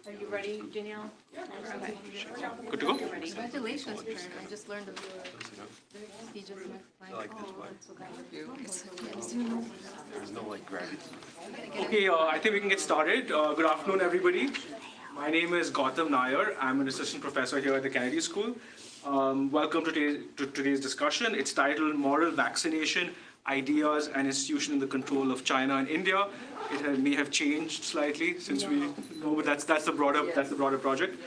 Are you ready, Danielle? Yeah. Okay. Good to go? Congratulations, Prerna. I just learned of your very prestigious I like this one. There's no like gravity. Okay, I think we can get started. Good afternoon, everybody. My name is Gautam Nair. I'm an assistant professor here at the Kennedy School. Welcome to today's discussion. It's titled Moral Vaccination, Ideas and Institution in the Control of China and India. May have changed slightly since we know, but that's the broader project.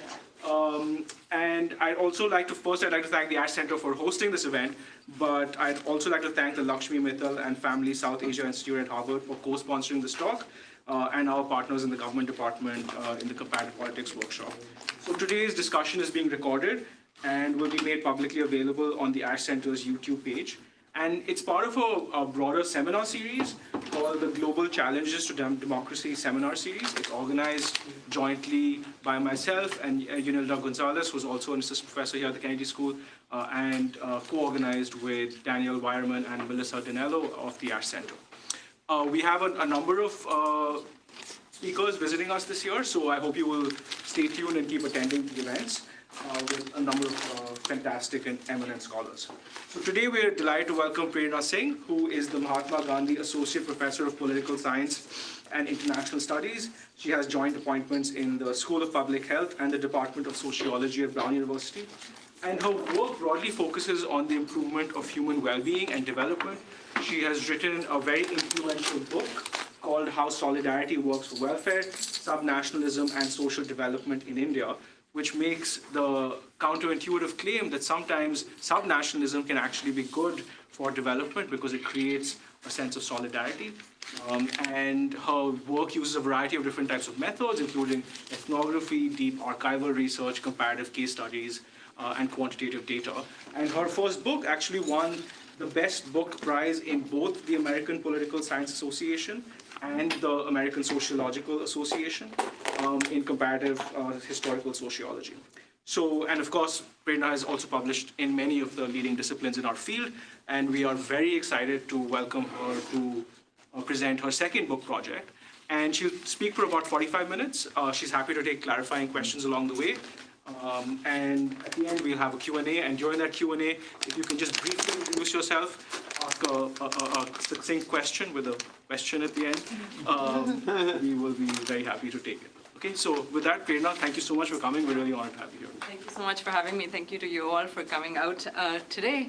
And I'd also like to thank the Ash Center for hosting this event, but I'd also like to thank the Lakshmi Mittal and Family South Asia Institute at Harvard for co-sponsoring this talk, and our partners in the government department in the comparative politics workshop. So today's discussion is being recorded and will be made publicly available on the Ash Center's YouTube page. And it's part of a broader seminar series called the Global Challenges to Democracy Seminar Series. It's organized jointly by myself and Yunilda Gonzalez, who's also an assistant professor here at the Kennedy School, and co-organized with Daniel Weierman and Melissa Dinello of the Ash Center. We have a number of speakers visiting us this year, so I hope you will stay tuned and keep attending the events with a number of fantastic and eminent scholars. So today we're delighted to welcome Prerna Singh, who is the Mahatma Gandhi Associate Professor of Political Science and International Studies. She has joint appointments in the School of Public Health and the Department of Sociology at Brown University. And her work broadly focuses on the improvement of human well-being and development. She has written a very influential book called How Solidarity Works for Welfare, Subnationalism and Social Development in India, which makes the counterintuitive claim that sometimes subnationalism can actually be good for development because it creates a sense of solidarity. And her work uses a variety of different types of methods, including ethnography, deep archival research, comparative case studies, and quantitative data. And her first book actually won the Best Book Prize in both the American Political Science Association and the American Sociological Association in comparative historical sociology. So, and of course, Prerna has also published in many of the leading disciplines in our field, and we are very excited to welcome her to present her second book project. And she'll speak for about 45 minutes. She's happy to take clarifying questions along the way. And at the end, we'll have a Q&A. And during that Q&A, if you can just briefly introduce yourself, ask a succinct question with a question at the end, we will be very happy to take it. Okay, so with that, Prerna, thank you so much for coming. We're really honored to have you here. Thank you so much for having me. Thank you to you all for coming out today.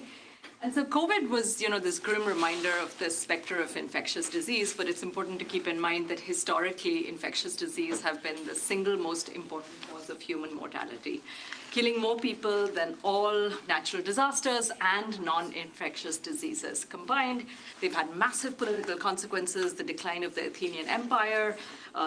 And so COVID was, this grim reminder of the specter of infectious disease, but it's important to keep in mind that historically, infectious disease have been the single most important cause of human mortality, killing more people than all natural disasters and non-infectious diseases combined. They've had massive political consequences, the decline of the Athenian Empire,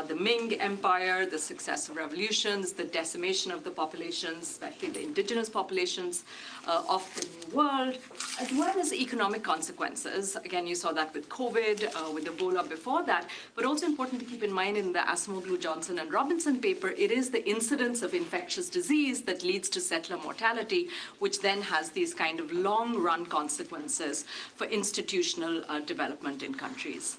the Ming Empire, the successive revolutions, the decimation of the populations, especially the indigenous populations of the New World, as well as economic consequences. Again, you saw that with COVID, with Ebola before that, but also important to keep in mind in the Acemoglu, Johnson, and Robinson paper, it is the incidence of infectious disease that leads to settler mortality, which then has these kind of long-run consequences for institutional development in countries.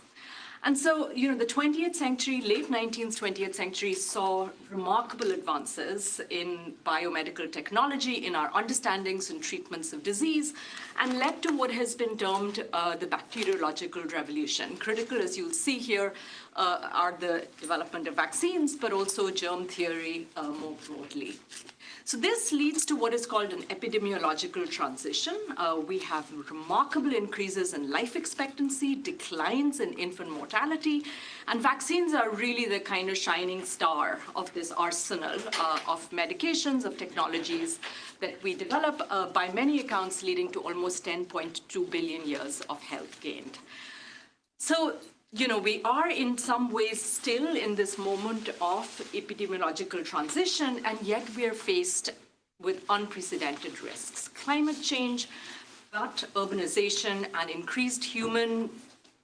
And so, the 20th century, late 19th, 20th century saw remarkable advances in biomedical technology, in our understandings and treatments of disease, and led to what has been termed the bacteriological revolution. Critical, as you'll see here, are the development of vaccines, but also germ theory more broadly. So this leads to what is called an epidemiological transition. We have remarkable increases in life expectancy, declines in infant mortality, and vaccines are really the kind of shining star of this arsenal of medications, of technologies that we develop, by many accounts leading to almost 10.2 billion years of health gained. So, we are in some ways still in this moment of epidemiological transition, and yet we are faced with unprecedented risks. Climate change, but urbanization and increased human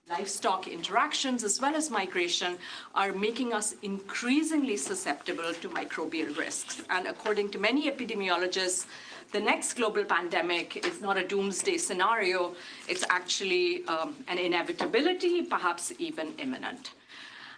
livestock interactions, as well as migration, are making us increasingly susceptible to microbial risks. And according to many epidemiologists, the next global pandemic is not a doomsday scenario. It's actually an inevitability, perhaps even imminent.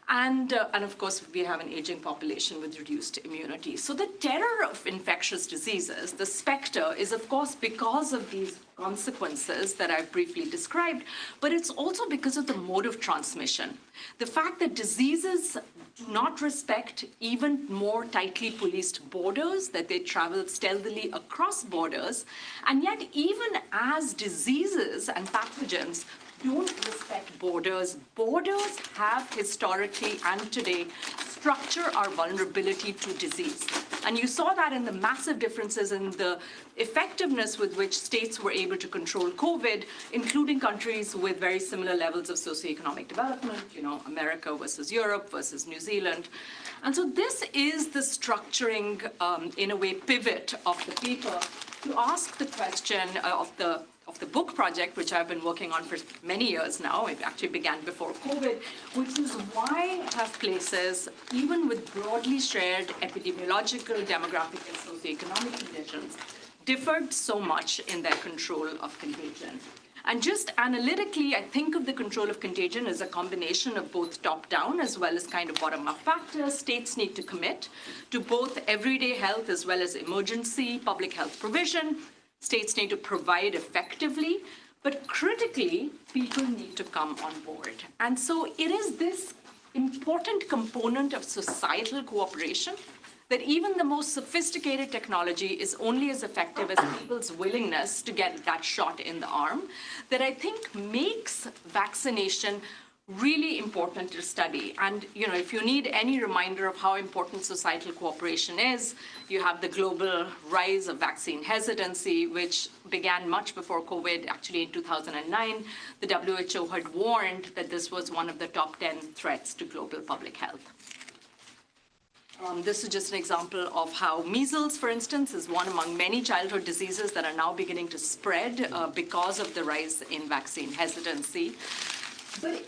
And of course, we have an aging population with reduced immunity. So the terror of infectious diseases, the specter, is of course because of these consequences that I've briefly described, but it's also because of the mode of transmission. The fact that diseases do not respect even more tightly policed borders, that they travel stealthily across borders, and yet even as diseases and pathogens don't respect borders. Borders have historically and today structure our vulnerability to disease. And you saw that in the massive differences in the effectiveness with which states were able to control COVID, including countries with very similar levels of socioeconomic development, America versus Europe versus New Zealand. And so this is the structuring, in a way, pivot of the paper to ask the question of the book project, which I've been working on for many years now. It actually began before COVID, which is why have places, even with broadly shared epidemiological, demographic, and socioeconomic conditions, differed so much in their control of contagion. And just analytically, I think of the control of contagion as a combination of both top-down as well as kind of bottom-up factors. States need to commit to both everyday health as well as emergency public health provision. States need to provide effectively, but critically, people need to come on board. And so it is this important component of societal cooperation that even the most sophisticated technology is only as effective as people's willingness to get that shot in the arm, that I think makes vaccination really important to study. And if you need any reminder of how important societal cooperation is, you have the global rise of vaccine hesitancy, which began much before COVID, actually in 2009. The WHO had warned that this was one of the top 10 threats to global public health. This is just an example of how measles, for instance, is one among many childhood diseases that are now beginning to spread because of the rise in vaccine hesitancy. But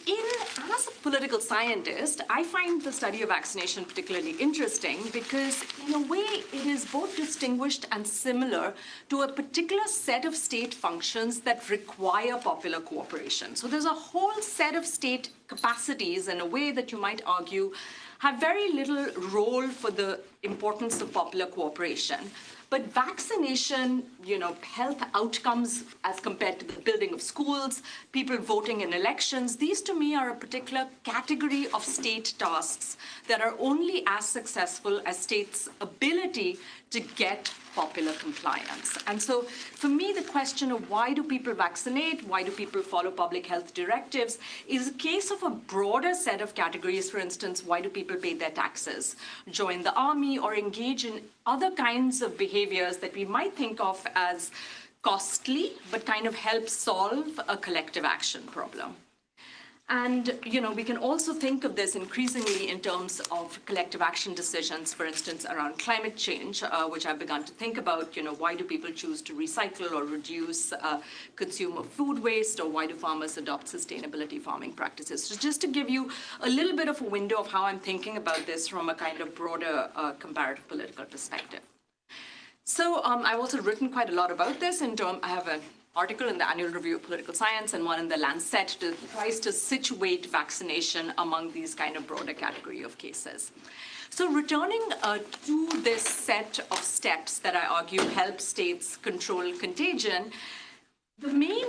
as a political scientist, I find the study of vaccination particularly interesting because, in a way, it is both distinguished and similar to a particular set of state functions that require popular cooperation. So there's a whole set of state capacities, in a way that you might argue, have very little role for the importance of popular cooperation. But vaccination, health outcomes as compared to the building of schools, people voting in elections, these to me are a particular category of state tasks that are only as successful as states' ability to get popular compliance. And so for me, the question of why do people vaccinate, why do people follow public health directives, is a case of a broader set of categories. For instance, why do people pay their taxes, join the army, or engage in other kinds of behaviors that we might think of as costly, but kind of help solve a collective action problem. And, we can also think of this increasingly in terms of collective action decisions, for instance, around climate change, which I've begun to think about, why do people choose to recycle or reduce consumer food waste, or why do farmers adopt sustainability farming practices? So just to give you a little bit of a window of how I'm thinking about this from a kind of broader comparative political perspective. So I've also written quite a lot about this I have an article in the Annual Review of Political Science and one in the Lancet that tries to situate vaccination among these kind of broader category of cases. So returning to this set of steps that I argue help states control contagion, the main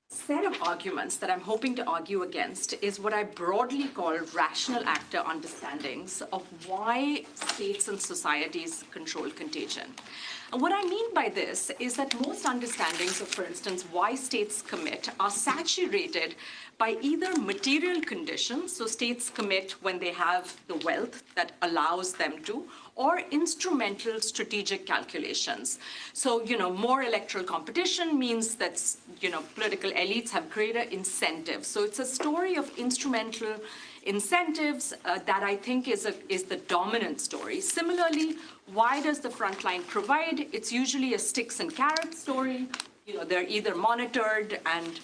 set of arguments that I'm hoping to argue against is what I broadly call rational actor understandings of why states and societies control contagion. And what I mean by this is that most understandings of, for instance, why states commit are saturated by either material conditions, so states commit when they have the wealth that allows them to, or instrumental strategic calculations. So, more electoral competition means that, political elites have greater incentives. So it's a story of instrumental incentives that I think is the dominant story. Similarly, why does the front line provide? It's usually a sticks and carrots story. They're either monitored and,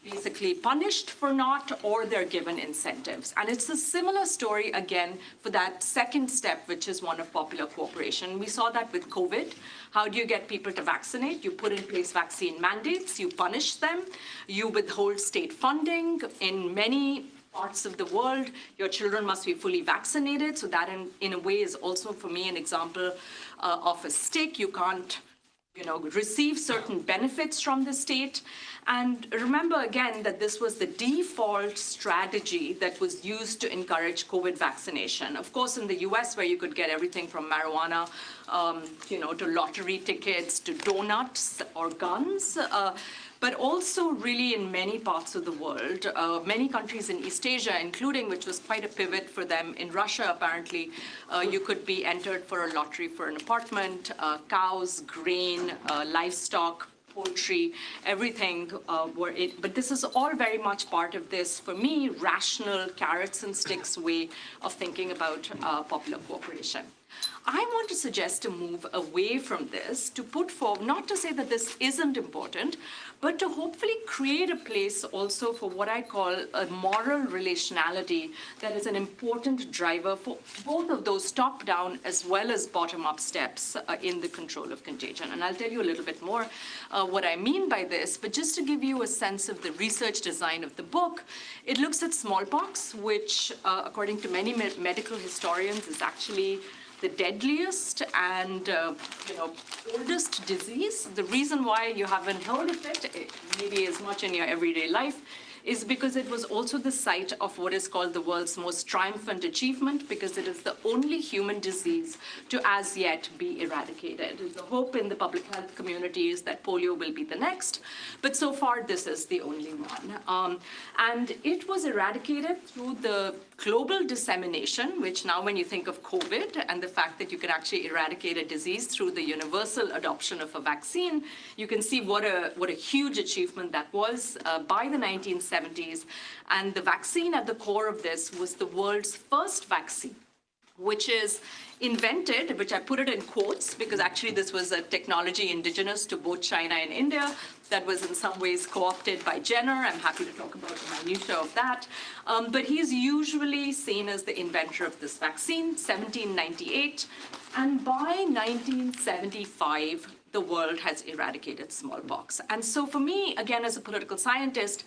basically punished for not, or they're given incentives. And it's a similar story, again, for that second step, which is one of popular cooperation. We saw that with COVID. How do you get people to vaccinate? You put in place vaccine mandates, you punish them, you withhold state funding. In many parts of the world, your children must be fully vaccinated. So that in a way is also for me an example of a stick. You can't receive certain benefits from the state. And remember again that this was the default strategy that was used to encourage COVID vaccination. Of course, in the US, where you could get everything from marijuana, to lottery tickets, to donuts or guns, but also really in many parts of the world, many countries in East Asia, including, which was quite a pivot for them, in Russia apparently, you could be entered for a lottery for an apartment, cows, grain, livestock, poultry, everything but this is all very much part of this, for me, rational carrots and sticks way of thinking about popular cooperation. I want to suggest to move away from this, to put forward, not to say that this isn't important, but to hopefully create a place also for what I call a moral relationality that is an important driver for both of those top-down as well as bottom-up steps in the control of contagion. And I'll tell you a little bit more what I mean by this, but just to give you a sense of the research design of the book, it looks at smallpox, which, according to many medical historians, is actually the deadliest and oldest disease. The reason why you haven't heard of it, maybe as much in your everyday life, is because it was also the site of what is called the world's most triumphant achievement, because it is the only human disease to as yet be eradicated. The hope in the public health community is that polio will be the next, but so far this is the only one. And it was eradicated through the global dissemination, which now when you think of COVID and the fact that you can actually eradicate a disease through the universal adoption of a vaccine, you can see what a huge achievement that was by the 1970s. And the vaccine at the core of this was the world's first vaccine, which is invented, which I put it in quotes, because actually this was a technology indigenous to both China and India that was in some ways co-opted by Jenner. I'm happy to talk about the minutiae of that. But he's usually seen as the inventor of this vaccine, 1798. And by 1975, the world has eradicated smallpox. And so for me, again, as a political scientist,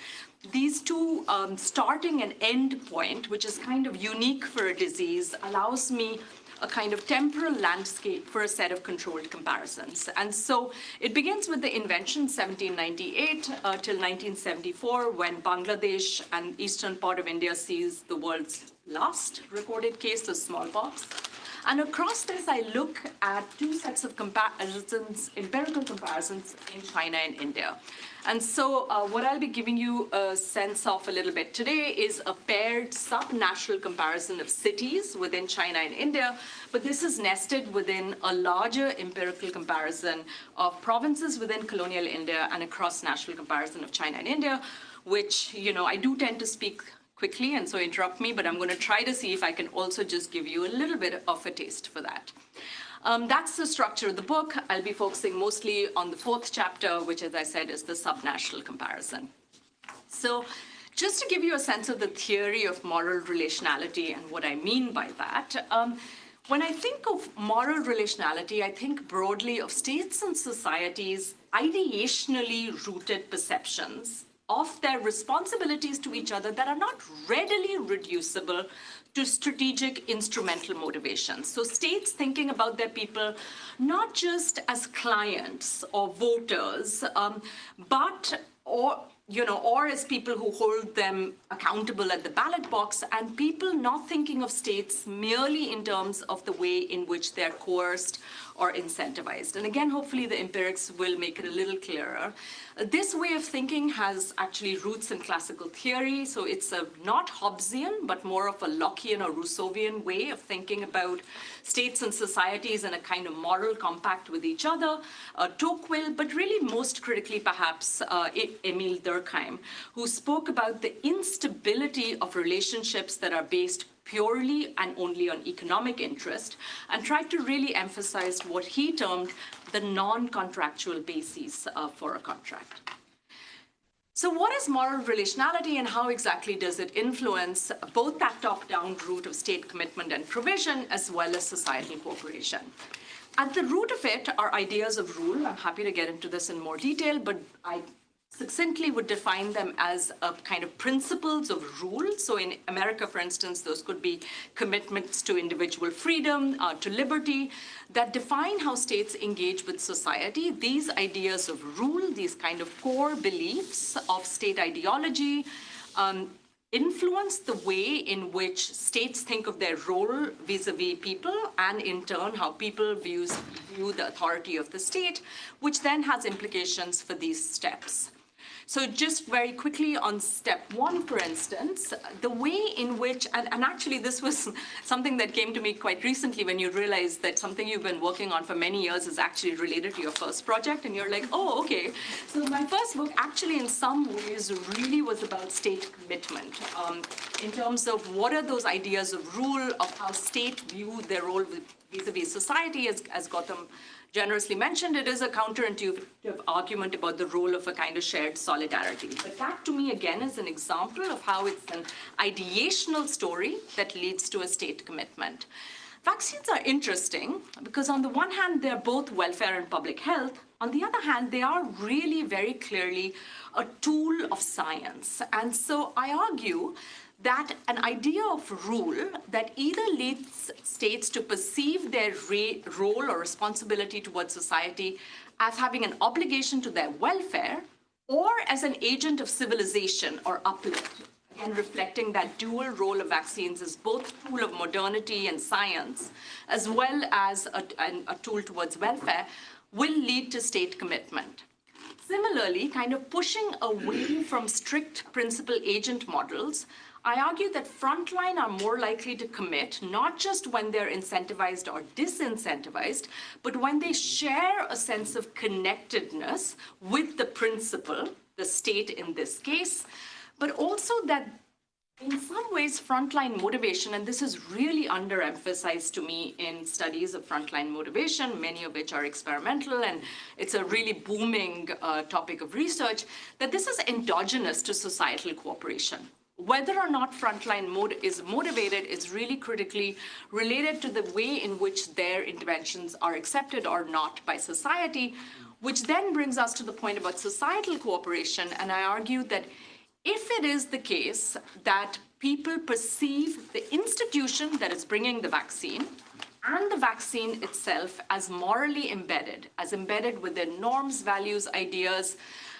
these two starting and end point, which is kind of unique for a disease, allows me a kind of temporal landscape for a set of controlled comparisons. And so it begins with the invention, 1798 till 1974, when Bangladesh and eastern part of India sees the world's last recorded case of smallpox. And across this, I look at two sets of comparisons, empirical comparisons in China and India. And so what I'll be giving you a sense of a little bit today is a paired sub-national comparison of cities within China and India, but this is nested within a larger empirical comparison of provinces within colonial India and a cross-national comparison of China and India, which, I do tend to speak quickly, and so interrupt me, but I'm going to try to see if I can also just give you a little bit of a taste for that. That's the structure of the book. I'll be focusing mostly on the fourth chapter, which, as I said, is the subnational comparison. So just to give you a sense of the theory of moral relationality and what I mean by that, when I think of moral relationality, I think broadly of states and societies' ideationally rooted perceptions of their responsibilities to each other that are not readily reducible to strategic instrumental motivations. So states thinking about their people not just as clients or voters, but or as people who hold them accountable at the ballot box, and people not thinking of states merely in terms of the way in which they're coerced or incentivized. And again, hopefully the empirics will make it a little clearer. This way of thinking has actually roots in classical theory, so it's a not Hobbesian, but more of a Lockean or Rousseauian way of thinking about states and societies in a kind of moral compact with each other, Tocqueville, but really most critically perhaps Emile Durkheim, who spoke about the instability of relationships that are based purely and only on economic interest, and tried to really emphasize what he termed the non-contractual basis for a contract. So what is moral relationality, and how exactly does it influence both that top-down route of state commitment and provision as well as societal cooperation? At the root of it are ideas of rule. I'm happy to get into this in more detail, but I succinctly would define them as a kind of principles of rule. So in America, for instance, those could be commitments to individual freedom, to liberty, that define how states engage with society. These ideas of rule, these kind of core beliefs of state ideology, influence the way in which states think of their role vis-a-vis people, and in turn how people view the authority of the state, which then has implications for these steps. So just very quickly on step one, for instance, the way in which, and actually this was something that came to me quite recently when you realize that something you've been working on for many years is actually related to your first project, and you're like, oh, okay. So my first book actually in some ways really was about state commitment, in terms of what are those ideas of rule, of how state view their role vis-a-vis society, as Gautam generously mentioned. It is a counterintuitive argument about the role of a kind of shared solidarity. But that, to me, again, is an example of how it's an ideational story that leads to a state commitment. Vaccines are interesting because, on the one hand, they're both welfare and public health. On the other hand, they are really very clearly a tool of science. And so I argue that an idea of rule that either leads states to perceive their role or responsibility towards society as having an obligation to their welfare, or as an agent of civilization or uplift, again reflecting that dual role of vaccines as both a tool of modernity and science, as well as a tool towards welfare, will lead to state commitment. Similarly, kind of pushing away from strict principal-agent models, I argue that frontline are more likely to commit, not just when they're incentivized or disincentivized, but when they share a sense of connectedness with the principal, the state in this case, but also that in some ways frontline motivation, and this is really underemphasized to me in studies of frontline motivation, many of which are experimental, and it's a really booming topic of research, that this is endogenous to societal cooperation. Whether or not frontline is motivated is really critically related to the way in which their interventions are accepted or not by society, which then brings us to the point about societal cooperation. And I argue that if it is the case that people perceive the institution that is bringing the vaccine and the vaccine itself as morally embedded, as embedded with their norms, values, ideas,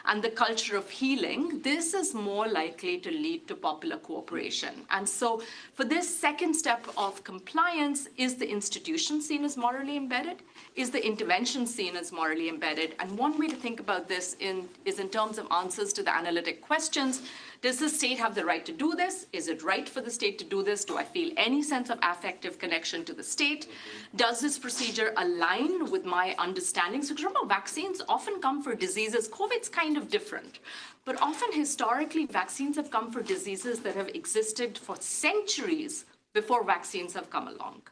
and the culture of healing, this is more likely to lead to popular cooperation. And so for this second step of compliance, is the institution seen as morally embedded? Is the intervention seen as morally embedded? And one way to think about this is in terms of answers to the analytic questions. Does the state have the right to do this? Is it right for the state to do this? Do I feel any sense of affective connection to the state? Does this procedure align with my understanding? So remember, vaccines often come for diseases. COVID's kind of different. But often, historically, vaccines have come for diseases that have existed for centuries before vaccines have come along.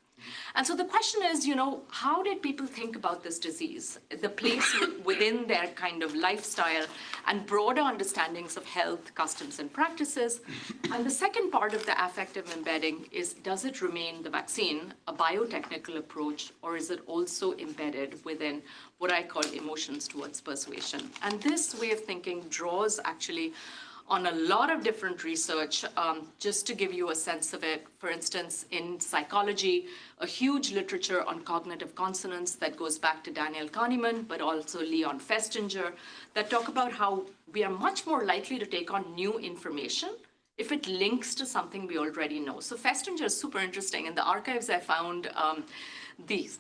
And so the question is, how did people think about this disease, the place within their kind of lifestyle and broader understandings of health, customs, and practices? And the second part of the affective embedding is, does it remain the vaccine a biotechnical approach, or is it also embedded within what I call emotions towards persuasion? And this way of thinking draws actually on a lot of different research. Just to give you a sense of it, for instance, in psychology, a huge literature on cognitive consonance that goes back to Daniel Kahneman, but also Leon Festinger, that talk about how we are much more likely to take on new information if it links to something we already know. So Festinger is super interesting. In the archives, I found these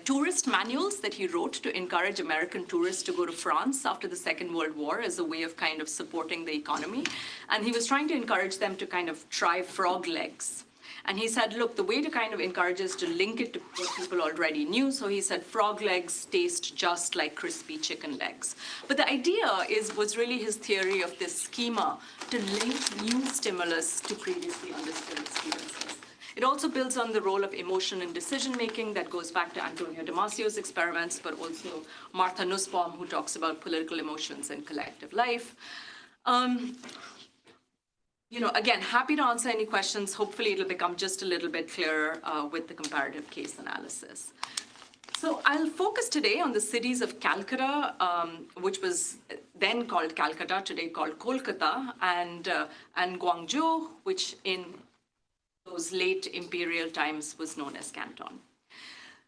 tourist manuals that he wrote to encourage American tourists to go to France after the Second World War as a way of kind of supporting the economy. And he was trying to encourage them to kind of try frog legs. And he said, look, the way to kind of encourage is to link it to what people already knew. So he said, frog legs taste just like crispy chicken legs. But the idea was really his theory of this schema to link new stimulus to previously understood experiences. It also builds on the role of emotion in decision-making that goes back to Antonio Damasio's experiments, but also Martha Nussbaum, who talks about political emotions and collective life. Again, happy to answer any questions. Hopefully it'll become just a little bit clearer with the comparative case analysis. So I'll focus today on the cities of Calcutta, which was then called Calcutta, today called Kolkata, and Guangzhou, which in those late imperial times was known as Canton.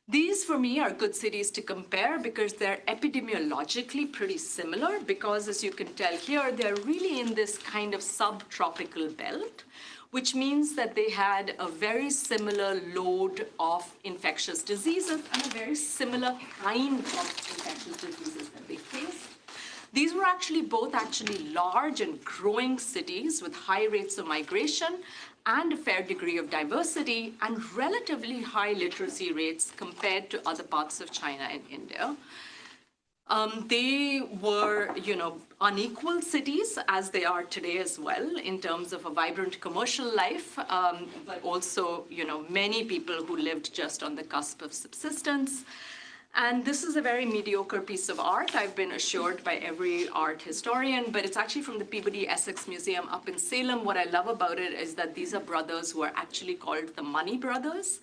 These, for me, are good cities to compare because they're epidemiologically pretty similar because, as you can tell here, they're really in this kind of subtropical belt, which means that they had a very similar load of infectious diseases and a very similar kind of infectious diseases that they faced. These were both large and growing cities with high rates of migration and a fair degree of diversity and relatively high literacy rates compared to other parts of China and India. They were, unequal cities as they are today as well in terms of a vibrant commercial life, but also, many people who lived just on the cusp of subsistence. And this is a very mediocre piece of art, I've been assured by every art historian, but it's actually from the Peabody Essex Museum up in Salem. What I love about it is that these are brothers who are actually called the Money Brothers.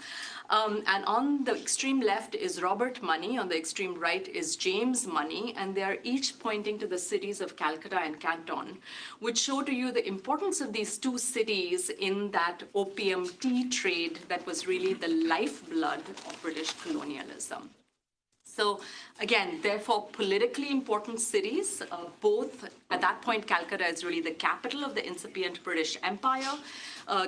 And on the extreme left is Robert Money, on the extreme right is James Money, and they are each pointing to the cities of Calcutta and Canton, which show to you the importance of these two cities in that opium tea trade that was really the lifeblood of British colonialism. So again, therefore, politically important cities, both at that point, Calcutta is really the capital of the incipient British Empire.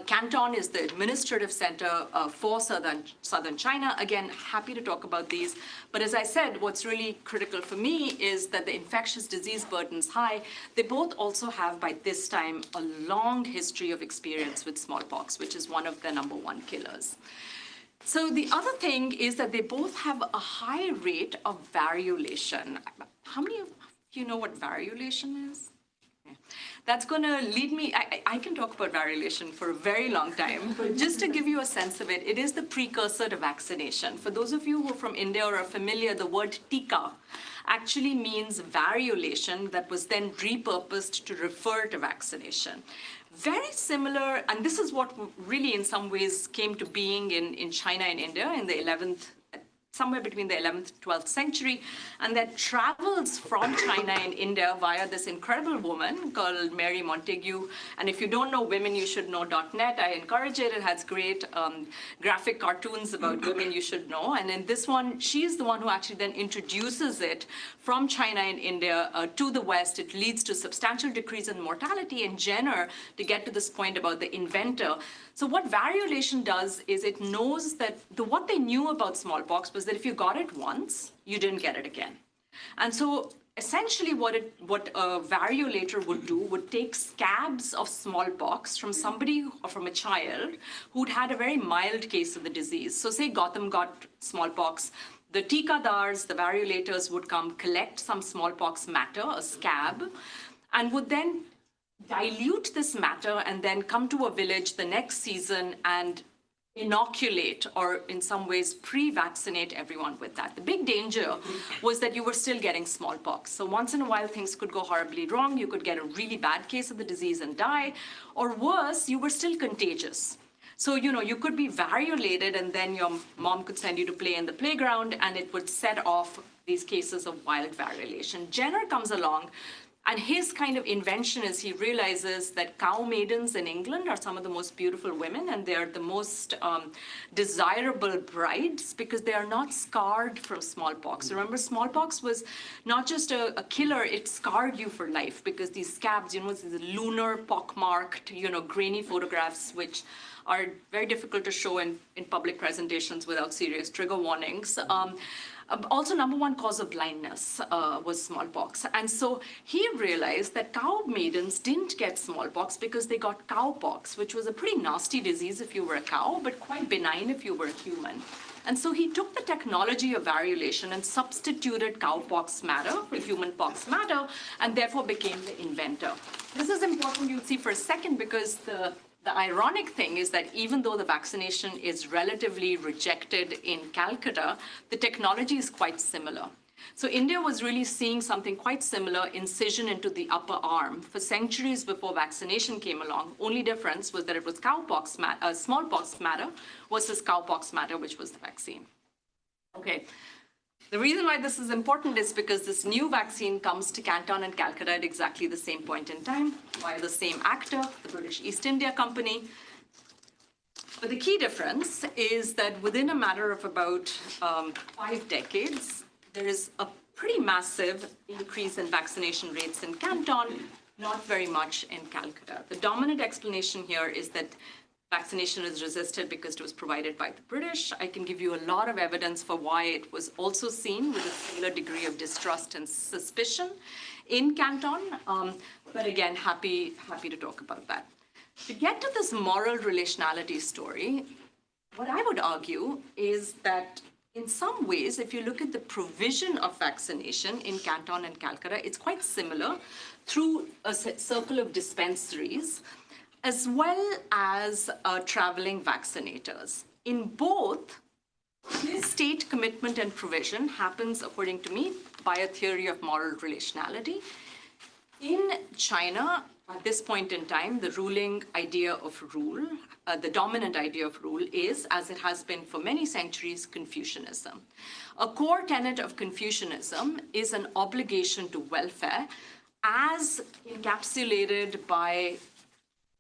Canton is the administrative center for southern China. Again, happy to talk about these. But as I said, what's really critical for me is that the infectious disease burden's high. They both also have, by this time, a long history of experience with smallpox, which is one of the #1 killers. So the other thing is that they both have a high rate of variolation. How many of you know what variolation is? Okay. That's going to lead me, I can talk about variolation for a very long time, but just to give you a sense of it, it is the precursor to vaccination. For those of you who are from India or are familiar, the word tika actually means variolation that was then repurposed to refer to vaccination. Very similar, and this is what really in some ways came to being in China and India in the 11th, somewhere between the 11th, 12th century, and that travels from China and India via this incredible woman called Mary Montagu. And if you don't know Women You Should Know.net, I encourage it. It has great graphic cartoons about women you should know. And in this one, she's the one who actually then introduces it from China and India to the West. It leads to substantial decrease in mortality. And Jenner, to get to this point about the inventor, so what variolation does is it knows that what they knew about smallpox was that if you got it once, you didn't get it again. And so essentially what a variolator would do would take scabs of smallpox from somebody or from a child who'd had a very mild case of the disease. So say Gotham got smallpox, the tikadars, the variolators, would come collect some smallpox matter, a scab, and would then dilute this matter and then come to a village the next season and inoculate or in some ways pre-vaccinate everyone with that. The big danger was that you were still getting smallpox. So once in a while things could go horribly wrong. You could get a really bad case of the disease and die, or worse, you were still contagious. So, you could be variolated and then your mom could send you to play in the playground and it would set off these cases of wild variolation. Jenner comes along. And his kind of invention is he realizes that cow maidens in England are some of the most beautiful women, and they're the most desirable brides because they are not scarred from smallpox. Remember, smallpox was not just a killer, it scarred you for life because these scabs, these lunar, pockmarked, grainy photographs, which are very difficult to show in public presentations without serious trigger warnings. Also, #1 cause of blindness was smallpox. And so he realized that cow maidens didn't get smallpox because they got cowpox, which was a pretty nasty disease if you were a cow, but quite benign if you were a human. And so he took the technology of variolation and substituted cowpox matter for human pox matter, and therefore became the inventor. This is important, you'll see for a second, because the ironic thing is that even though the vaccination is relatively rejected in Calcutta, the technology is quite similar. So India was really seeing something quite similar, incision into the upper arm, for centuries before vaccination came along. Only difference was that it was smallpox matter versus cowpox matter, which was the vaccine. Okay. The reason why this is important is because this new vaccine comes to Canton and Calcutta at exactly the same point in time by the same actor, the British East India Company. But the key difference is that within a matter of about 5 decades, there is a pretty massive increase in vaccination rates in Canton, not very much in Calcutta. The dominant explanation here is that vaccination is resisted because it was provided by the British. I can give you a lot of evidence for why it was also seen with a similar degree of distrust and suspicion in Canton. But again, happy to talk about that. To get to this moral relationality story, what I would argue is that in some ways, if you look at the provision of vaccination in Canton and Calcutta, it's quite similar through a circle of dispensaries, as well as traveling vaccinators. In both, this state commitment and provision happens, according to me, by a theory of moral relationality. In China, at this point in time, the ruling idea of rule, the dominant idea of rule is, as it has been for many centuries, Confucianism. A core tenet of Confucianism is an obligation to welfare as encapsulated by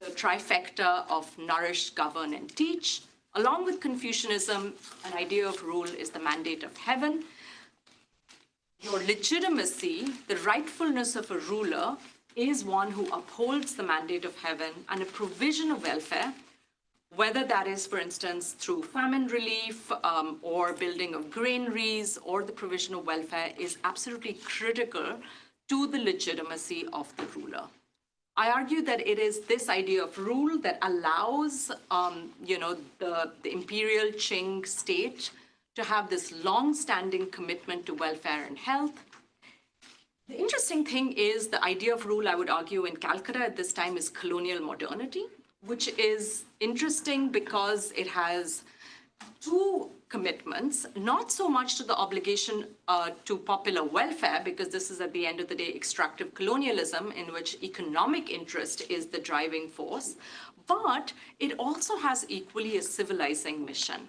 the trifecta of nourish, govern, and teach. Along with Confucianism, an idea of rule is the mandate of heaven. Your legitimacy, the rightfulness of a ruler, is one who upholds the mandate of heaven and a provision of welfare, whether that is, for instance, through famine relief or building of granaries or the provision of welfare, is absolutely critical to the legitimacy of the ruler. I argue that it is this idea of rule that allows, the imperial Qing state to have this long-standing commitment to welfare and health. The interesting thing is the idea of rule, I would argue, in Calcutta at this time is colonial modernity, which is interesting because it has two commitments, not so much to the obligation to popular welfare, because this is at the end of the day extractive colonialism in which economic interest is the driving force, but it also has equally a civilizing mission.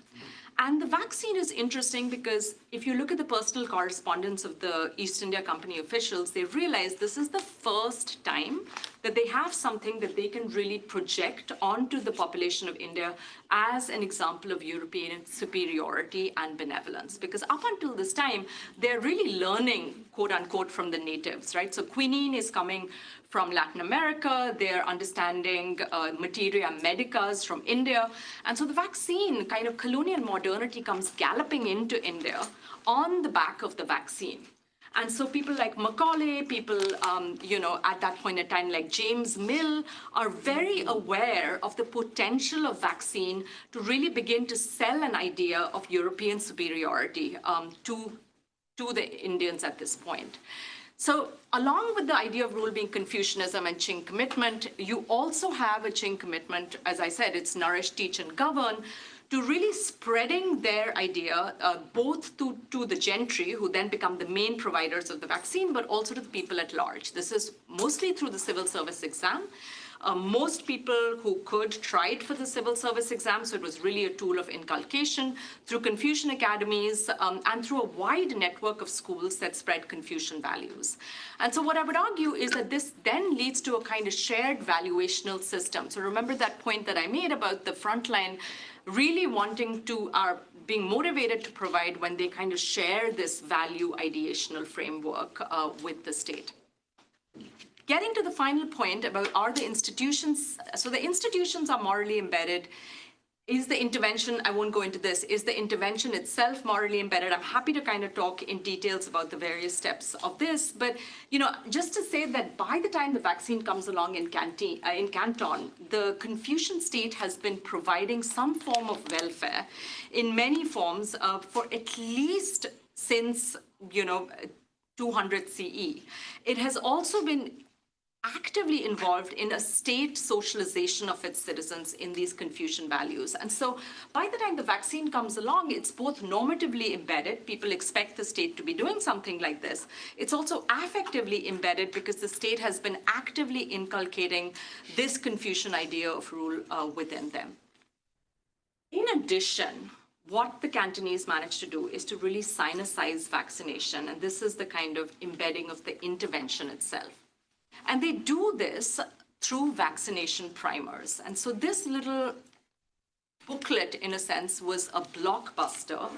And the vaccine is interesting because if you look at the personal correspondence of the East India Company officials, they realize this is the first time that they have something that they can really project onto the population of India as an example of European superiority and benevolence. Because up until this time, they're really learning, quote unquote, from the natives, right? So quinine is coming from Latin America, they're understanding materia medicas from India. And so the vaccine, kind of colonial modernity, comes galloping into India on the back of the vaccine. And so people like Macaulay, people, at that point in time, like James Mill, are very aware of the potential of vaccine to really begin to sell an idea of European superiority to the Indians at this point. So along with the idea of rule being Confucianism and Qing commitment, you also have a Qing commitment, as I said, it's nourish, teach, and govern, to really spreading their idea both to the gentry, who then become the main providers of the vaccine, but also to the people at large. This is mostly through the civil service exam. Most people who could tried for the civil service exam, so it was really a tool of inculcation through Confucian academies and through a wide network of schools that spread Confucian values. And so what I would argue is that this then leads to a kind of shared valuational system. So remember that point that I made about the frontline really wanting to, are being motivated to provide when they kind of share this value ideational framework with the state. Getting to the final point about are the institutions, so the institutions are morally embedded. Is the intervention, I won't go into this, is the intervention itself morally embedded? I'm happy to kind of talk in details about the various steps of this, but just to say that by the time the vaccine comes along in Canton, the Confucian state has been providing some form of welfare in many forms for at least since 200 CE. It has also been actively involved in a state socialization of its citizens in these Confucian values. And so by the time the vaccine comes along, it's both normatively embedded, people expect the state to be doing something like this. It's also affectively embedded because the state has been actively inculcating this Confucian idea of rule within them. In addition, what the Cantonese managed to do is to really sinicize vaccination, and this is the kind of embedding of the intervention itself. And they do this through vaccination primers. And so this little booklet, in a sense, was a blockbuster,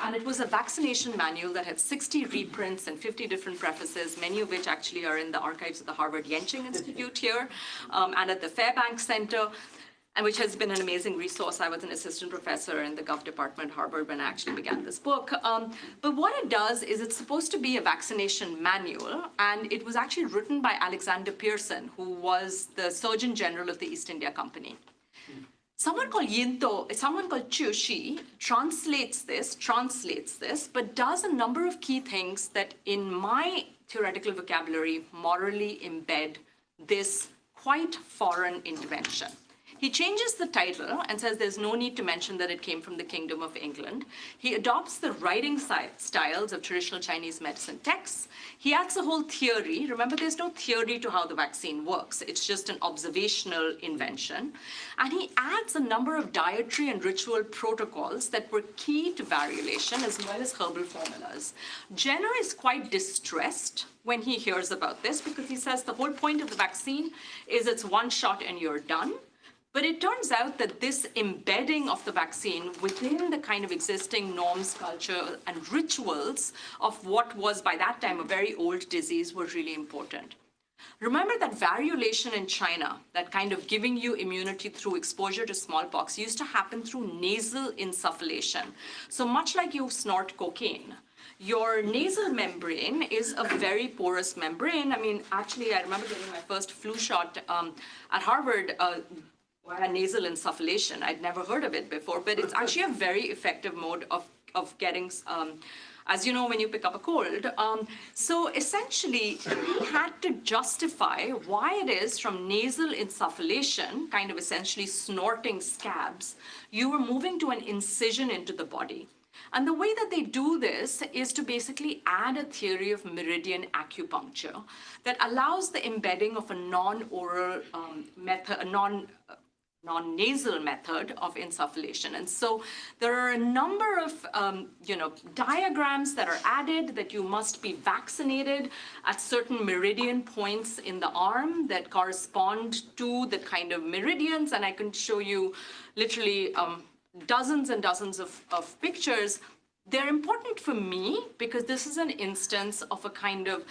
and it was a vaccination manual that had 60 reprints and 50 different prefaces, many of which actually are in the archives of the Harvard Yenching Institute here and at the Fairbanks Center, and which has been an amazing resource. I was an assistant professor in the Gov department, Harvard, when I actually began this book. But what it does is it's supposed to be a vaccination manual, and it was actually written by Alexander Pearson, who was the Surgeon General of the East India Company. Someone called Chu Shi translates this, but does a number of key things that in my theoretical vocabulary morally embed this quite foreign intervention. He changes the title and says there's no need to mention that it came from the Kingdom of England. He adopts the writing styles of traditional Chinese medicine texts. He adds a whole theory. Remember, there's no theory to how the vaccine works. It's just an observational invention. And he adds a number of dietary and ritual protocols that were key to variolation, as well as herbal formulas. Jenner is quite distressed when he hears about this, because he says the whole point of the vaccine is it's one shot and you're done. But it turns out that this embedding of the vaccine within the kind of existing norms, culture, and rituals of what was by that time a very old disease were really important. Remember that variolation in China, that kind of giving you immunity through exposure to smallpox, used to happen through nasal insufflation. So much like you snort cocaine, your nasal membrane is a very porous membrane. I mean, actually, I remember getting my first flu shot at Harvard via nasal insufflation. I'd never heard of it before, but it's actually a very effective mode of getting, as you know, when you pick up a cold. So essentially, he had to justify why it is from nasal insufflation, kind of essentially snorting scabs, you were moving to an incision into the body. And the way that they do this is to basically add a theory of meridian acupuncture that allows the embedding of a non-oral method, a non-nasal method of insufflation. And so there are a number of diagrams that are added that you must be vaccinated at certain meridian points in the arm that correspond to the kind of meridians. And I can show you literally dozens and dozens of pictures. They're important for me because this is an instance of a kind of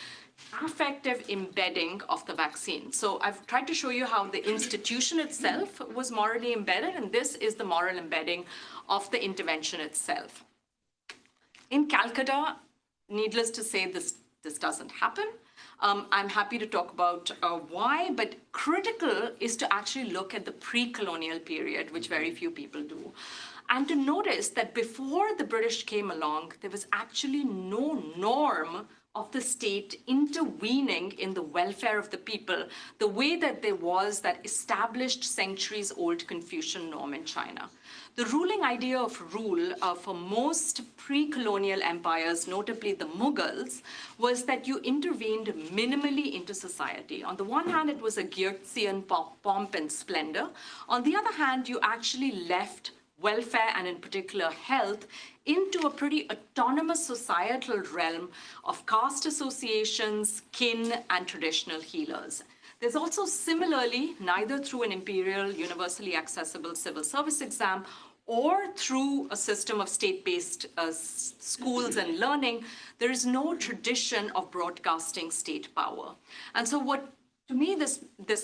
affective embedding of the vaccine. So I've tried to show you how the institution itself was morally embedded, and this is the moral embedding of the intervention itself. In Calcutta, needless to say, this doesn't happen. I'm happy to talk about why, but critical is to actually look at the pre-colonial period, which very few people do. And to notice that before the British came along, there was actually no norm of the state intervening in the welfare of the people the way that there was that established centuries-old Confucian norm in China. The ruling idea of rule for most pre-colonial empires, notably the Mughals, was that you intervened minimally into society. On the one hand, it was a Geertzian pomp and splendor. On the other hand, you actually left welfare, and in particular health, into a pretty autonomous societal realm of caste associations, kin, and traditional healers. There's also similarly, neither through an imperial, universally accessible civil service exam or through a system of state-based schools and learning, there is no tradition of broadcasting state power. And so to me,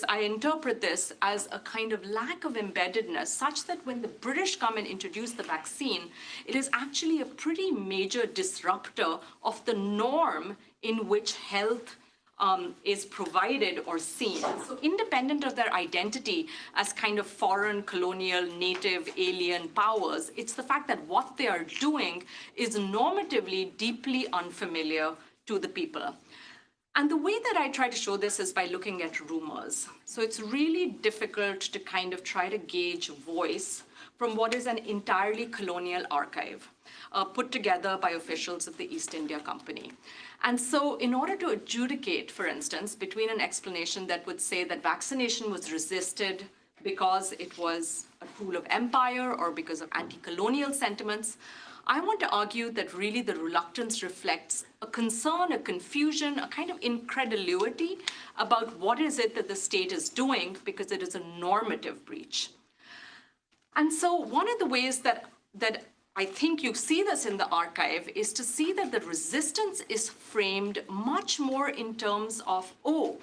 I interpret this as a kind of lack of embeddedness, such that when the British come and introduce the vaccine, it is actually a pretty major disruptor of the norm in which health is provided or seen. So independent of their identity as kind of foreign, colonial, native, alien powers, it's the fact that what they are doing is normatively deeply unfamiliar to the people. And the way that I try to show this is by looking at rumors. So it's really difficult to kind of try to gauge voice from what is an entirely colonial archive put together by officials of the East India Company. And so in order to adjudicate, for instance, between an explanation that would say that vaccination was resisted because it was a tool of empire or because of anti-colonial sentiments. I want to argue that really the reluctance reflects a concern, a confusion, a kind of incredulity about what is it that the state is doing because it is a normative breach. And so one of the ways that I think you see this in the archive is to see that the resistance is framed much more in terms of, oh,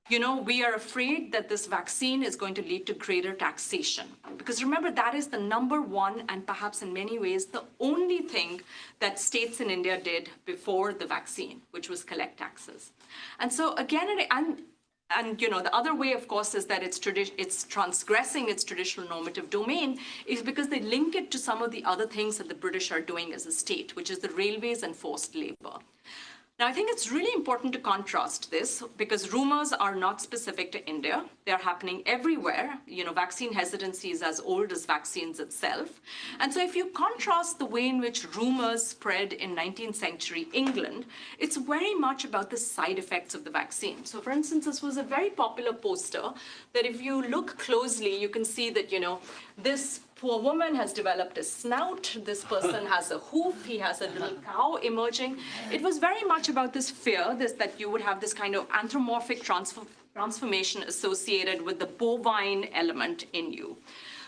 you know, we are afraid that this vaccine is going to lead to greater taxation. Because remember, that is the number one and perhaps in many ways the only thing that states in India did before the vaccine, which was collect taxes. And so again, and you know, the other way, of course, is that it's transgressing its traditional normative domain is because they link it to some of the other things that the British are doing as a state, which is the railways and forced labor. Now, I think it's really important to contrast this because rumors are not specific to India. They're happening everywhere. You know, vaccine hesitancy is as old as vaccines itself. And so if you contrast the way in which rumors spread in 19th century England, it's very much about the side effects of the vaccine. So for instance, this was a very popular poster that if you look closely, you can see that, you know, this poor woman has developed a snout. This person has a hoof. He has a little cow emerging. It was very much about this fear that you would have this kind of anthropomorphic transformation associated with the bovine element in you.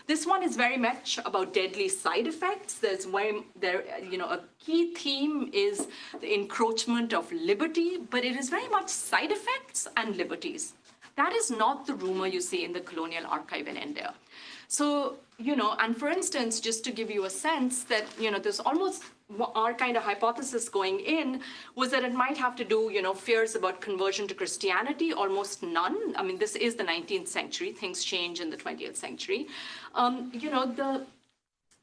This one is very much about deadly side effects. You know, a key theme is the encroachment of liberty, but it is very much side effects and liberties. That is not the rumor you see in the colonial archive in India. So, you know, and for instance, just to give you a sense that, you know, there's almost our kind of hypothesis going in was that it might have to do, you know, fears about conversion to Christianity, almost none. I mean, this is the 19th century. Things change in the 20th century. You know,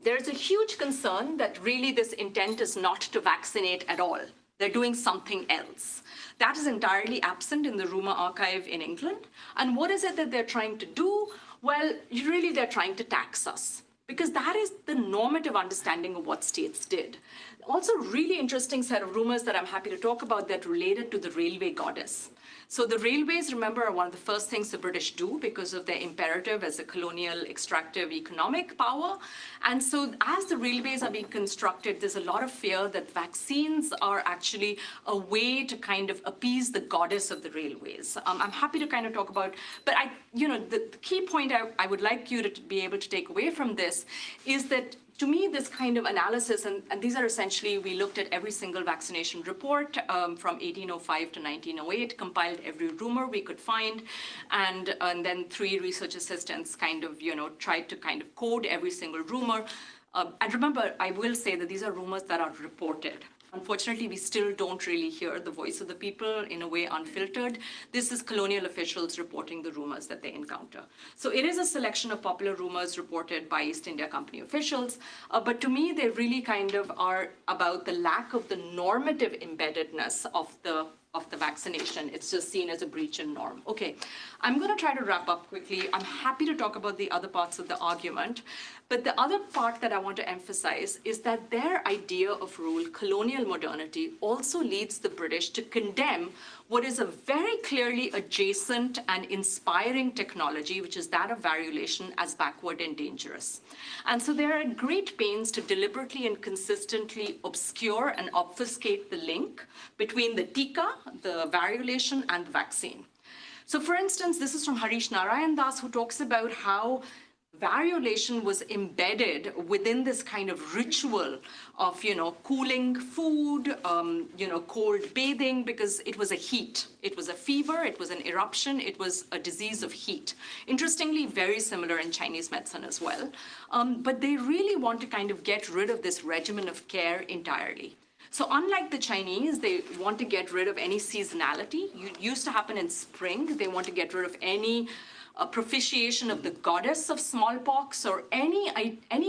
there's a huge concern that really this intent is not to vaccinate at all. They're doing something else. That is entirely absent in the rumor archive in England. And what is it that they're trying to do? Well, really, they're trying to tax us because that is the normative understanding of what states did. Also, really interesting set of rumors that I'm happy to talk about that related to the railway goddess. So the railways, remember, are one of the first things the British do because of their imperative as a colonial extractive economic power. And so as the railways are being constructed, there's a lot of fear that vaccines are actually a way to kind of appease the goddess of the railways. I'm happy to kind of talk about, but the key point I would like you to be able to take away from this is that to me, this kind of analysis, and these are essentially, we looked at every single vaccination report from 1805 to 1908, compiled every rumor we could find, and then 3 research assistants kind of, you know, tried to kind of code every single rumor. And remember, I will say that these are rumors that are reported. Unfortunately, we still don't really hear the voice of the people in a way unfiltered. This is colonial officials reporting the rumors that they encounter. So it is a selection of popular rumors reported by East India Company officials. But to me, they really kind of are about the lack of the normative embeddedness of the vaccination. It's just seen as a breach in norm. Okay, I'm going to try to wrap up quickly. I'm happy to talk about the other parts of the argument. But the other part that I want to emphasize is that their idea of rule, colonial modernity, also leads the British to condemn what is a very clearly adjacent and inspiring technology, which is that of variolation, as backward and dangerous. And so they're at great pains to deliberately and consistently obscure and obfuscate the link between the tika, the variolation, and the vaccine. So for instance, this is from Harish Narayan Das, who talks about how variolation was embedded within this kind of ritual of, you know, cooling food, you know, cold bathing, because it was a heat. It was a fever, it was an eruption, it was a disease of heat. Interestingly, very similar in Chinese medicine as well. But they really want to kind of get rid of this regimen of care entirely. So unlike the Chinese, they want to get rid of any seasonality. It used to happen in spring. They want to get rid of any propitiation of the goddess of smallpox or any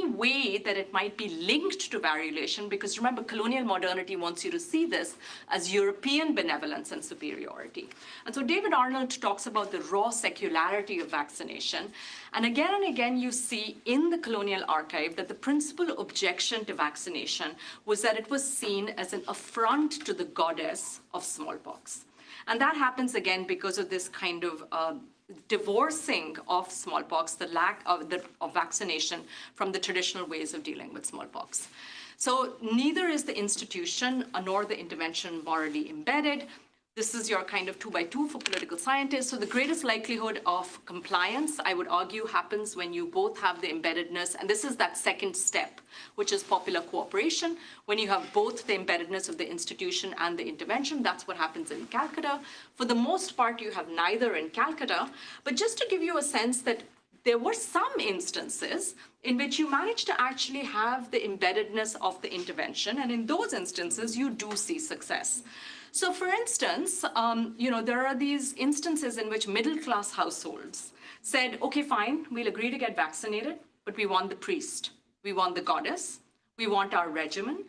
way that it might be linked to variolation, because remember, colonial modernity wants you to see this as European benevolence and superiority. And so David Arnold talks about the raw secularity of vaccination. And again, you see in the colonial archive that the principal objection to vaccination was that it was seen as an affront to the goddess of smallpox. And that happens again because of this kind of divorcing of smallpox, the lack of vaccination from the traditional ways of dealing with smallpox. So neither is the institution nor the intervention morally embedded. This is your kind of 2x2 for political scientists. So the greatest likelihood of compliance, I would argue, happens when you both have the embeddedness, and this is that second step, which is popular cooperation. When you have both the embeddedness of the institution and the intervention, that's what happens in Calcutta. For the most part, you have neither in Calcutta. But just to give you a sense that there were some instances in which you managed to actually have the embeddedness of the intervention, and in those instances, you do see success. So for instance, there are these instances in which middle-class households said, okay, fine, we'll agree to get vaccinated, but we want the priest, we want the goddess, we want our regimen.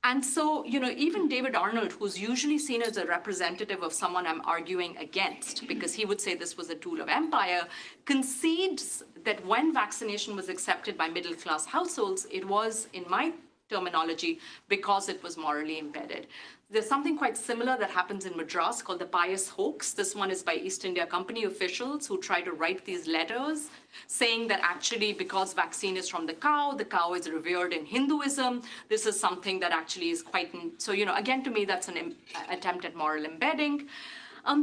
And so, even David Arnold, who's usually seen as a representative of someone I'm arguing against, because he would say this was a tool of empire, concedes that when vaccination was accepted by middle-class households, it was, in my terminology, because it was morally embedded. There's something quite similar that happens in Madras called the Pious Hoax. This one is by East India Company officials who try to write these letters saying that actually because vaccine is from the cow is revered in Hinduism. This is something that actually is quite, so again, to me, that's an attempt at moral embedding.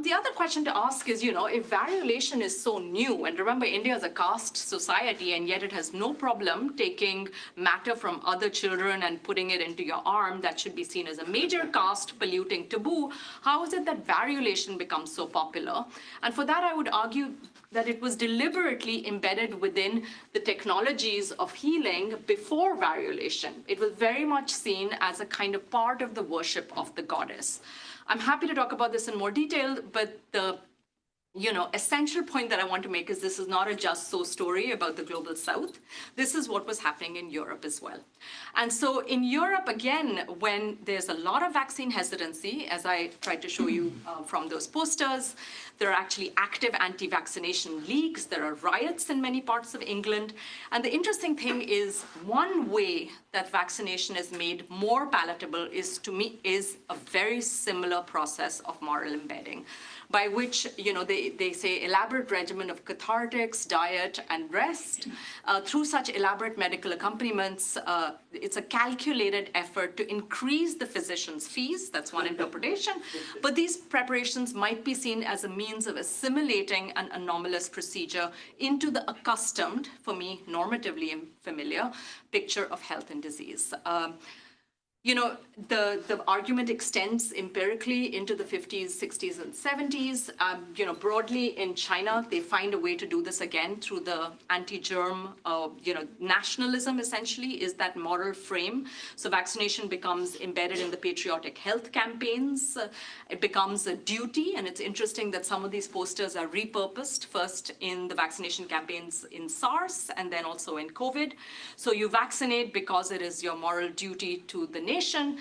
The other question to ask is, if variolation is so new, and remember, India is a caste society, and yet it has no problem taking matter from other children and putting it into your arm that should be seen as a major caste polluting taboo, how is it that variolation becomes so popular? And for that, I would argue that it was deliberately embedded within the technologies of healing before variolation. It was very much seen as a kind of part of the worship of the goddess. I'm happy to talk about this in more detail, but the essential point that I want to make is this is not a just so story about the global south. This is what was happening in Europe as well. And so in Europe, again, when there's a lot of vaccine hesitancy, as I tried to show you from those posters, there are actually active anti-vaccination leagues. There are riots in many parts of England. And the interesting thing is one way that vaccination is made more palatable is, to me, is a very similar process of moral embedding, by which, they say elaborate regimen of cathartics, diet, and rest. Through such elaborate medical accompaniments, it's a calculated effort to increase the physician's fees. That's one interpretation. But these preparations might be seen as a means of assimilating an anomalous procedure into the accustomed, for me, normatively familiar, picture of health and disease. The argument extends empirically into the 50s, 60s, and 70s. Broadly in China, they find a way to do this again through the anti-germ, nationalism essentially is that moral frame. So vaccination becomes embedded in the patriotic health campaigns. It becomes a duty, and it's interesting that some of these posters are repurposed, first in the vaccination campaigns in SARS, and then also in COVID. So you vaccinate because it is your moral duty to the nation.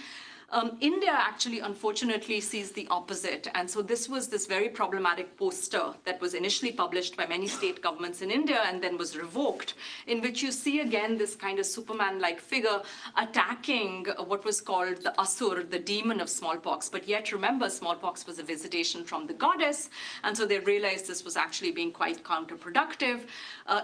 India actually, unfortunately, sees the opposite. And so this was this very problematic poster that was initially published by many state governments in India and then was revoked, in which you see again this kind of Superman-like figure attacking what was called the Asur, the demon of smallpox. But yet, remember, smallpox was a visitation from the goddess. And so they realized this was actually being quite counterproductive.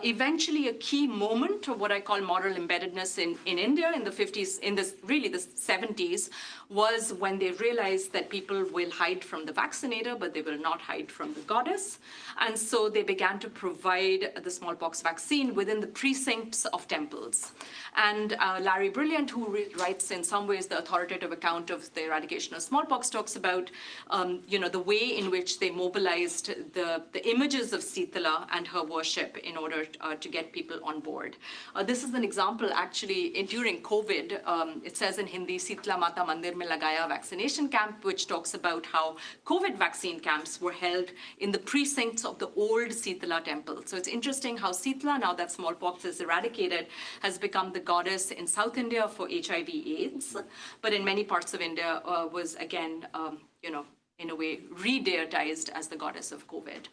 Eventually, a key moment of what I call moral embeddedness in India in the 50s, in this really the 70s, was when they realized that people will hide from the vaccinator, but they will not hide from the goddess. And so they began to provide the smallpox vaccine within the precincts of temples. And Larry Brilliant, who writes in some ways the authoritative account of the eradication of smallpox, talks about the way in which they mobilized the images of Sitala and her worship in order to get people on board. This is an example actually during COVID. It says in Hindi, Sitla Mata Mandir Mein Lagaya vaccination camp, which talks about how COVID vaccine camps were held in the precincts of the old Sitala temple. So it's interesting how Sitla, now that smallpox is eradicated, has become the goddess in South India for HIV/AIDS, but in many parts of India was again, in a way, re-deitized as the goddess of COVID.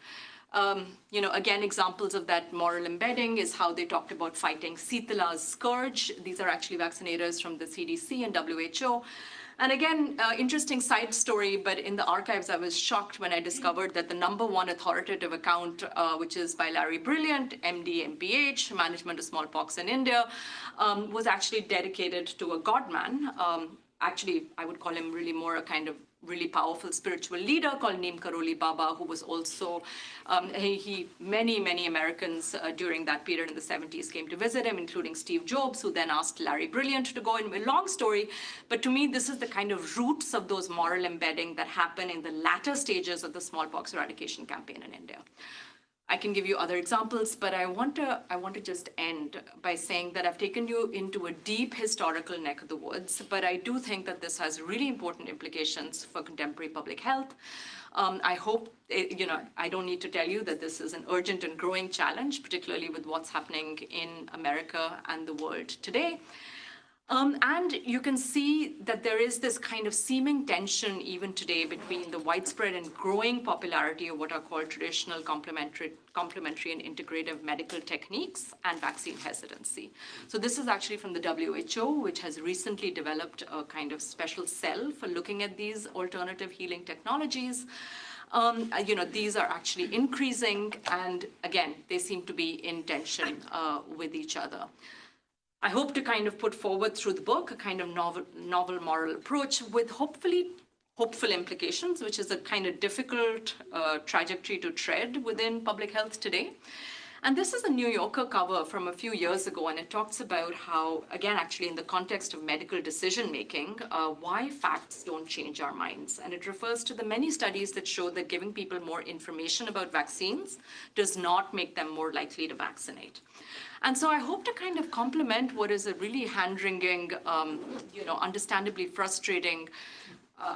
Again, examples of that moral embedding is how they talked about fighting Sitala's scourge. These are actually vaccinators from the CDC and WHO. And again, interesting side story, but in the archives, I was shocked when I discovered that the #1 authoritative account, which is by Larry Brilliant, MD, MPH, Management of Smallpox in India, was actually dedicated to a godman. Actually, I would call him really more a kind of really powerful spiritual leader called Neem Karoli Baba, who was also, many Americans during that period in the 70s came to visit him, including Steve Jobs, who then asked Larry Brilliant to go in. A long story, but to me, this is the kind of roots of those moral embedding that happen in the latter stages of the smallpox eradication campaign in India. I can give you other examples, but I want to just end by saying that I've taken you into a deep historical neck of the woods, but I do think that this has really important implications for contemporary public health. I hope, I don't need to tell you that this is an urgent and growing challenge, particularly with what's happening in America and the world today. And you can see that there is this kind of seeming tension even today between the widespread and growing popularity of what are called traditional complementary and integrative medical techniques and vaccine hesitancy. So this is actually from the WHO, which has recently developed a kind of special cell for looking at these alternative healing technologies. These are actually increasing, and again, they seem to be in tension with each other. I hope to kind of put forward through the book a kind of novel moral approach with hopeful implications, which is a kind of difficult trajectory to tread within public health today. And this is a New Yorker cover from a few years ago, and it talks about how, again, actually in the context of medical decision-making, why facts don't change our minds. And it refers to the many studies that show that giving people more information about vaccines does not make them more likely to vaccinate. And so I hope to kind of complement what is a really hand-wringing, understandably frustrating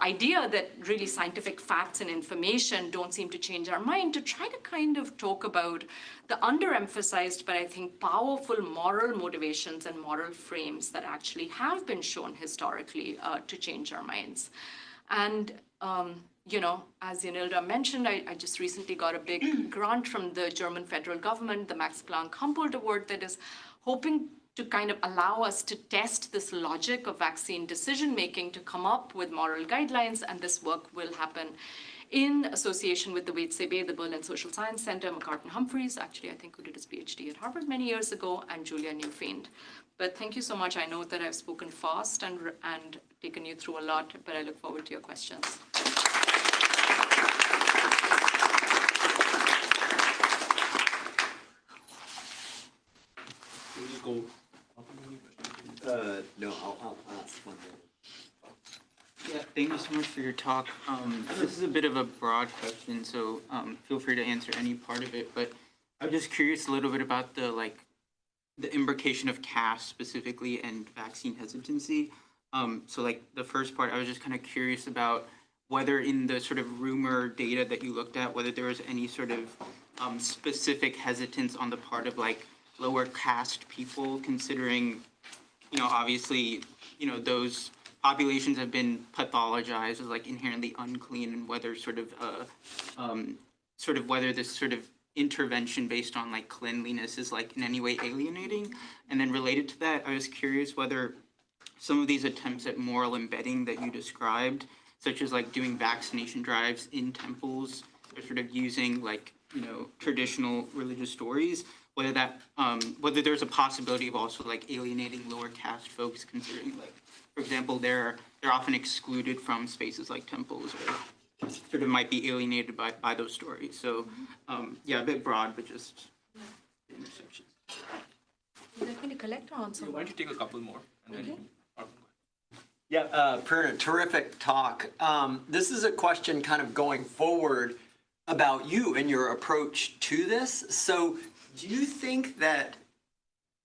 idea that really scientific facts and information don't seem to change our mind, to try to kind of talk about the underemphasized, but I think powerful moral motivations and moral frames that actually have been shown historically to change our minds. And as Yanilda mentioned, I just recently got a big grant from the German federal government, the Max Planck Humboldt Award, that is hoping to kind of allow us to test this logic of vaccine decision-making to come up with moral guidelines, and this work will happen in association with the WCB, the Berlin Social Science Center, McCartan Humphreys, actually I think who did his PhD at Harvard many years ago, and Julia Newfiend. But thank you so much. I know that I've spoken fast and taken you through a lot, but I look forward to your questions. No, I'll ask one more. Yeah, thank you so much for your talk. This is a bit of a broad question, so feel free to answer any part of it. But I'm just curious a little bit about the imbrication of caste specifically and vaccine hesitancy. So the first part, I was just kind of curious about whether in the sort of rumor data that you looked at, whether there was any sort of specific hesitance on the part of lower caste people, considering, obviously, those populations have been pathologized as inherently unclean, and whether whether this sort of intervention based on cleanliness is in any way alienating. And then related to that, I was curious whether some of these attempts at moral embedding that you described, such as doing vaccination drives in temples, or sort of using traditional religious stories, whether that whether there's a possibility of also alienating lower caste folks, considering for example, they're often excluded from spaces like temples, or sort of might be alienated by those stories. So yeah, a bit broad, but just the intersections. Is that going to collect or answer? Why don't you take a couple more? And then Yeah, Prerna, terrific talk. This is a question kind of going forward about you and your approach to this. So do you think that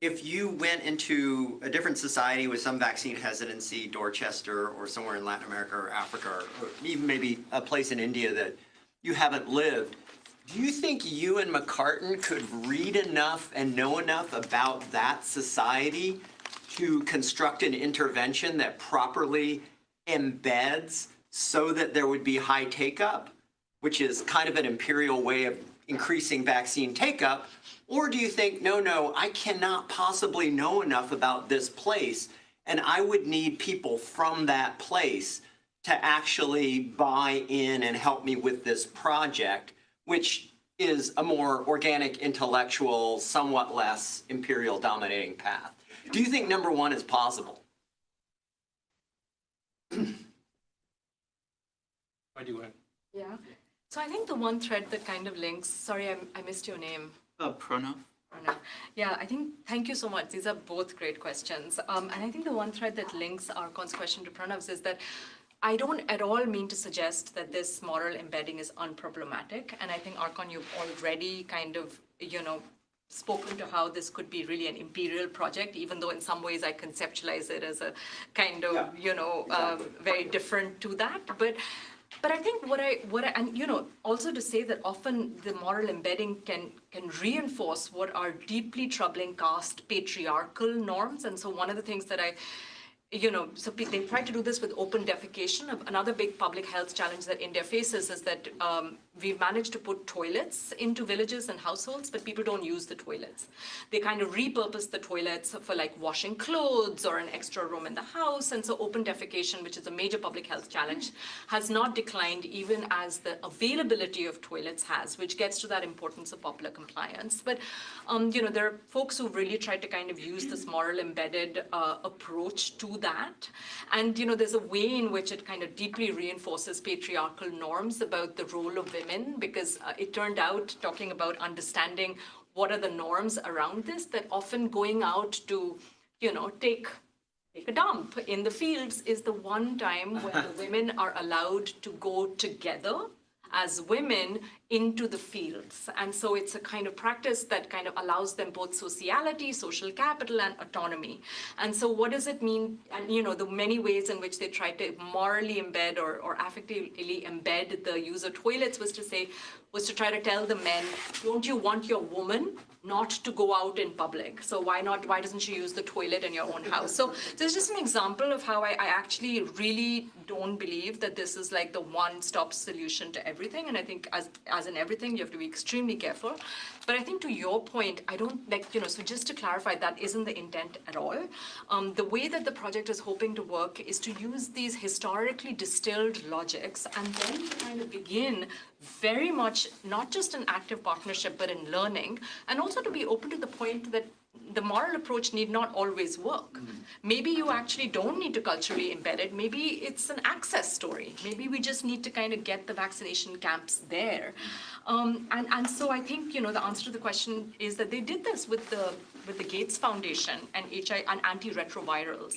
if you went into a different society with some vaccine hesitancy, Dorchester or somewhere in Latin America or Africa, or even maybe a place in India that you haven't lived, do you think you and McCartan could read enough and know enough about that society to construct an intervention that properly embeds so that there would be high take-up, which is kind of an imperial way of increasing vaccine take-up? Or do you think, no, I cannot possibly know enough about this place, And I would need people from that place to actually buy in and help me with this project, which is a more organic, intellectual, somewhat less imperial dominating path. Do you think number one is possible? Why do you go ahead? Yeah. So I think the one thread that kind of links, sorry, I missed your name. Prerna. Prerna. Yeah, I think, thank you so much. These are both great questions. And I think the one thread that links Arkon's question to Pranav's is that I don't at all mean to suggest that this moral embedding is unproblematic. And I think, Arkon, you've already kind of, spoken to how this could be really an imperial project, even though in some ways I conceptualize it as a kind of, very different to that. But I think what I and also to say that often the moral embedding can reinforce what are deeply troubling caste patriarchal norms. And so one of the things that they try to do this with open defecation. Another big public health challenge that India faces is that we've managed to put toilets into villages and households, but people don't use the toilets. They kind of repurpose the toilets for like washing clothes or an extra room in the house. And so open defecation, which is a major public health challenge, has not declined even as the availability of toilets has, which gets to that importance of popular compliance. But, there are folks who really tried to kind of use this moral embedded approach to that. And, there's a way in which it kind of deeply reinforces patriarchal norms about the role of women, because it turned out, talking about understanding what are the norms around this, that often going out to, take a dump in the fields is the one time when the women are allowed to go together as women into the fields. And so it's a kind of practice that kind of allows them both sociality, social capital, and autonomy. And so what does it mean? And the many ways in which they try to morally embed or affectively embed the use of toilets was to try to tell the men, don't you want your woman not to go out in public? So why doesn't she use the toilet in your own house? So there's just an example of how I actually really don't believe that this is like the one-stop solution to everything. And I think as in everything, you have to be extremely careful. But I think to your point, I don't so just to clarify, that isn't the intent at all. The way that the project is hoping to work is to use these historically distilled logics and then to kind of begin very much not just an active partnership, but in learning, and also to be open to the point that the moral approach need not always work. Maybe you actually don't need to culturally embed it. Maybe it's an access story. Maybe we just need to kind of get the vaccination camps there. And so I think, the answer to the question is that they did this with the Gates Foundation and antiretrovirals,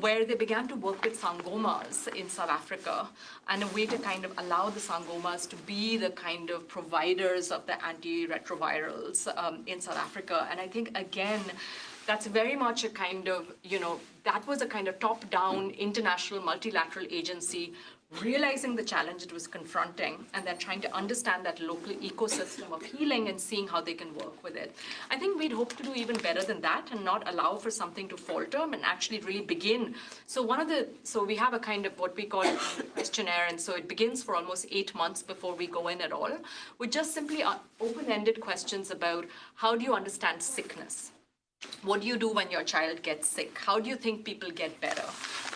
where they began to work with sangomas in South Africa, and a way to kind of allow the sangomas to be the kind of providers of the antiretrovirals in South Africa. And I think, again, that's very much a kind of, that was a kind of top-down international multilateral agency realizing the challenge it was confronting and then trying to understand that local ecosystem of healing and seeing how they can work with it. I think we'd hope to do even better than that and not allow for something to falter and actually really begin. So we have a kind of what we call a questionnaire, and so it begins for almost 8 months before we go in at all, with just simply open-ended questions about how do you understand sickness? What do you do when your child gets sick? How do you think people get better?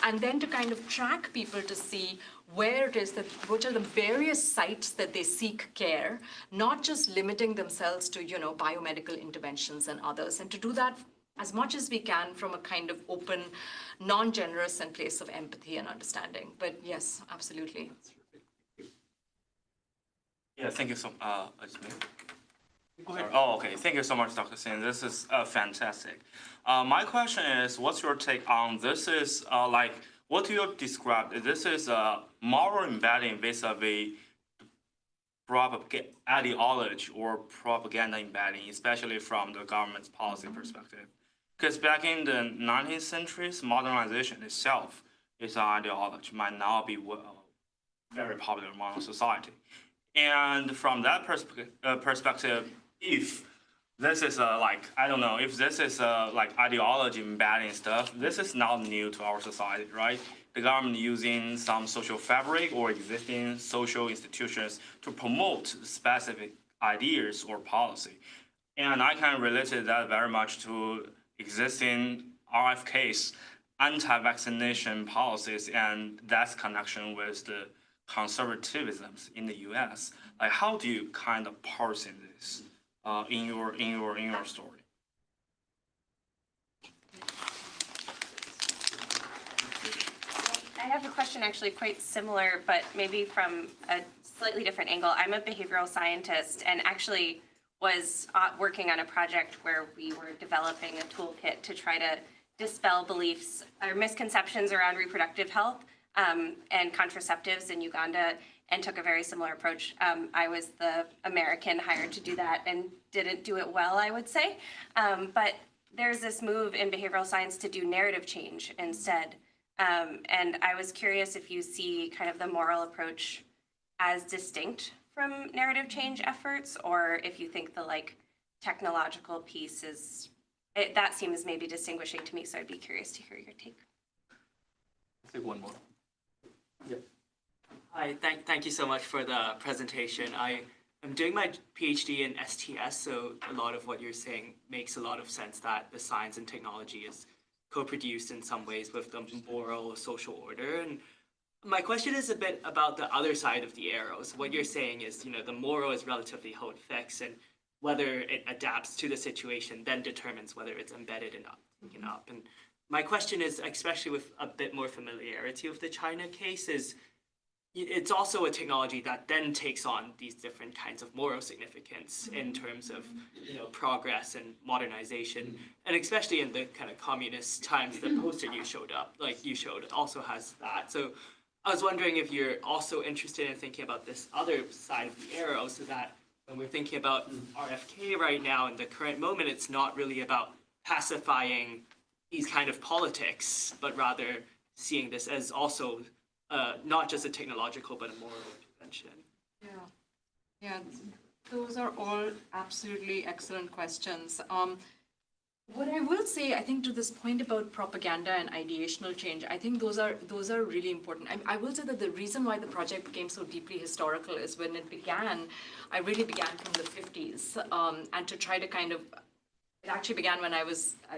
And then to kind of track people to see where it is which are the various sites that they seek care, not just limiting themselves to, biomedical interventions and others, and to do that as much as we can from a kind of open, non-generous and place of empathy and understanding. But yes, absolutely. Yeah, thank you so much. Go ahead. Oh, okay. Thank you so much, Dr. Singh. This is fantastic. My question is, what's your take on this? Is what you described? This is a moral embedding vis-a-vis ideology or propaganda embedding, especially from the government's policy perspective. Because back in the 19th century, modernization itself is an ideology, might now be very popular among society. And from that perspective, if this is if this is ideology embedding stuff, this is not new to our society, right? The government using some social fabric or existing social institutions to promote specific ideas or policy. And I can relate that very much to existing RFK's anti-vaccination policies and that's connection with the conservatisms in the U.S. Like, how do you kind of parse in this in your story? I have a question actually quite similar, but maybe from a slightly different angle. I'm a behavioral scientist and actually was working on a project where we were developing a toolkit to try to dispel beliefs or misconceptions around reproductive health and contraceptives in Uganda, and took a very similar approach. I was the American hired to do that and didn't do it well, I would say. But there's this move in behavioral science to do narrative change instead. And I was curious if you see kind of the moral approach as distinct from narrative change efforts, or if you think the technological piece is, that seems maybe distinguishing to me, so I'd be curious to hear your take. Say one more. Hi, thank you so much for the presentation. I am doing my PhD in STS, so a lot of what you're saying makes a lot of sense, that the science and technology is co-produced in some ways with the moral social order. And my question is a bit about the other side of the arrow. So what you're saying is, the moral is relatively haute fixed, and whether it adapts to the situation then determines whether it's embedded and taken up. And my question is, especially with a bit more familiarity with the China case, is it's also a technology that then takes on these different kinds of moral significance in terms of progress and modernization, and especially in the kind of communist times, the poster you showed also has that. So I was wondering if you're also interested in thinking about this other side of the arrow, so that when we're thinking about RFK right now in the current moment, it's not really about pacifying these kind of politics, but rather seeing this as also not just a technological, but a moral intervention. Yeah, those are all absolutely excellent questions. What I will say, I think, to this point about propaganda and ideational change, I think those are really important. I will say that the reason why the project became so deeply historical is when it began, I really began from the 50s, and to try to kind of, it actually began when I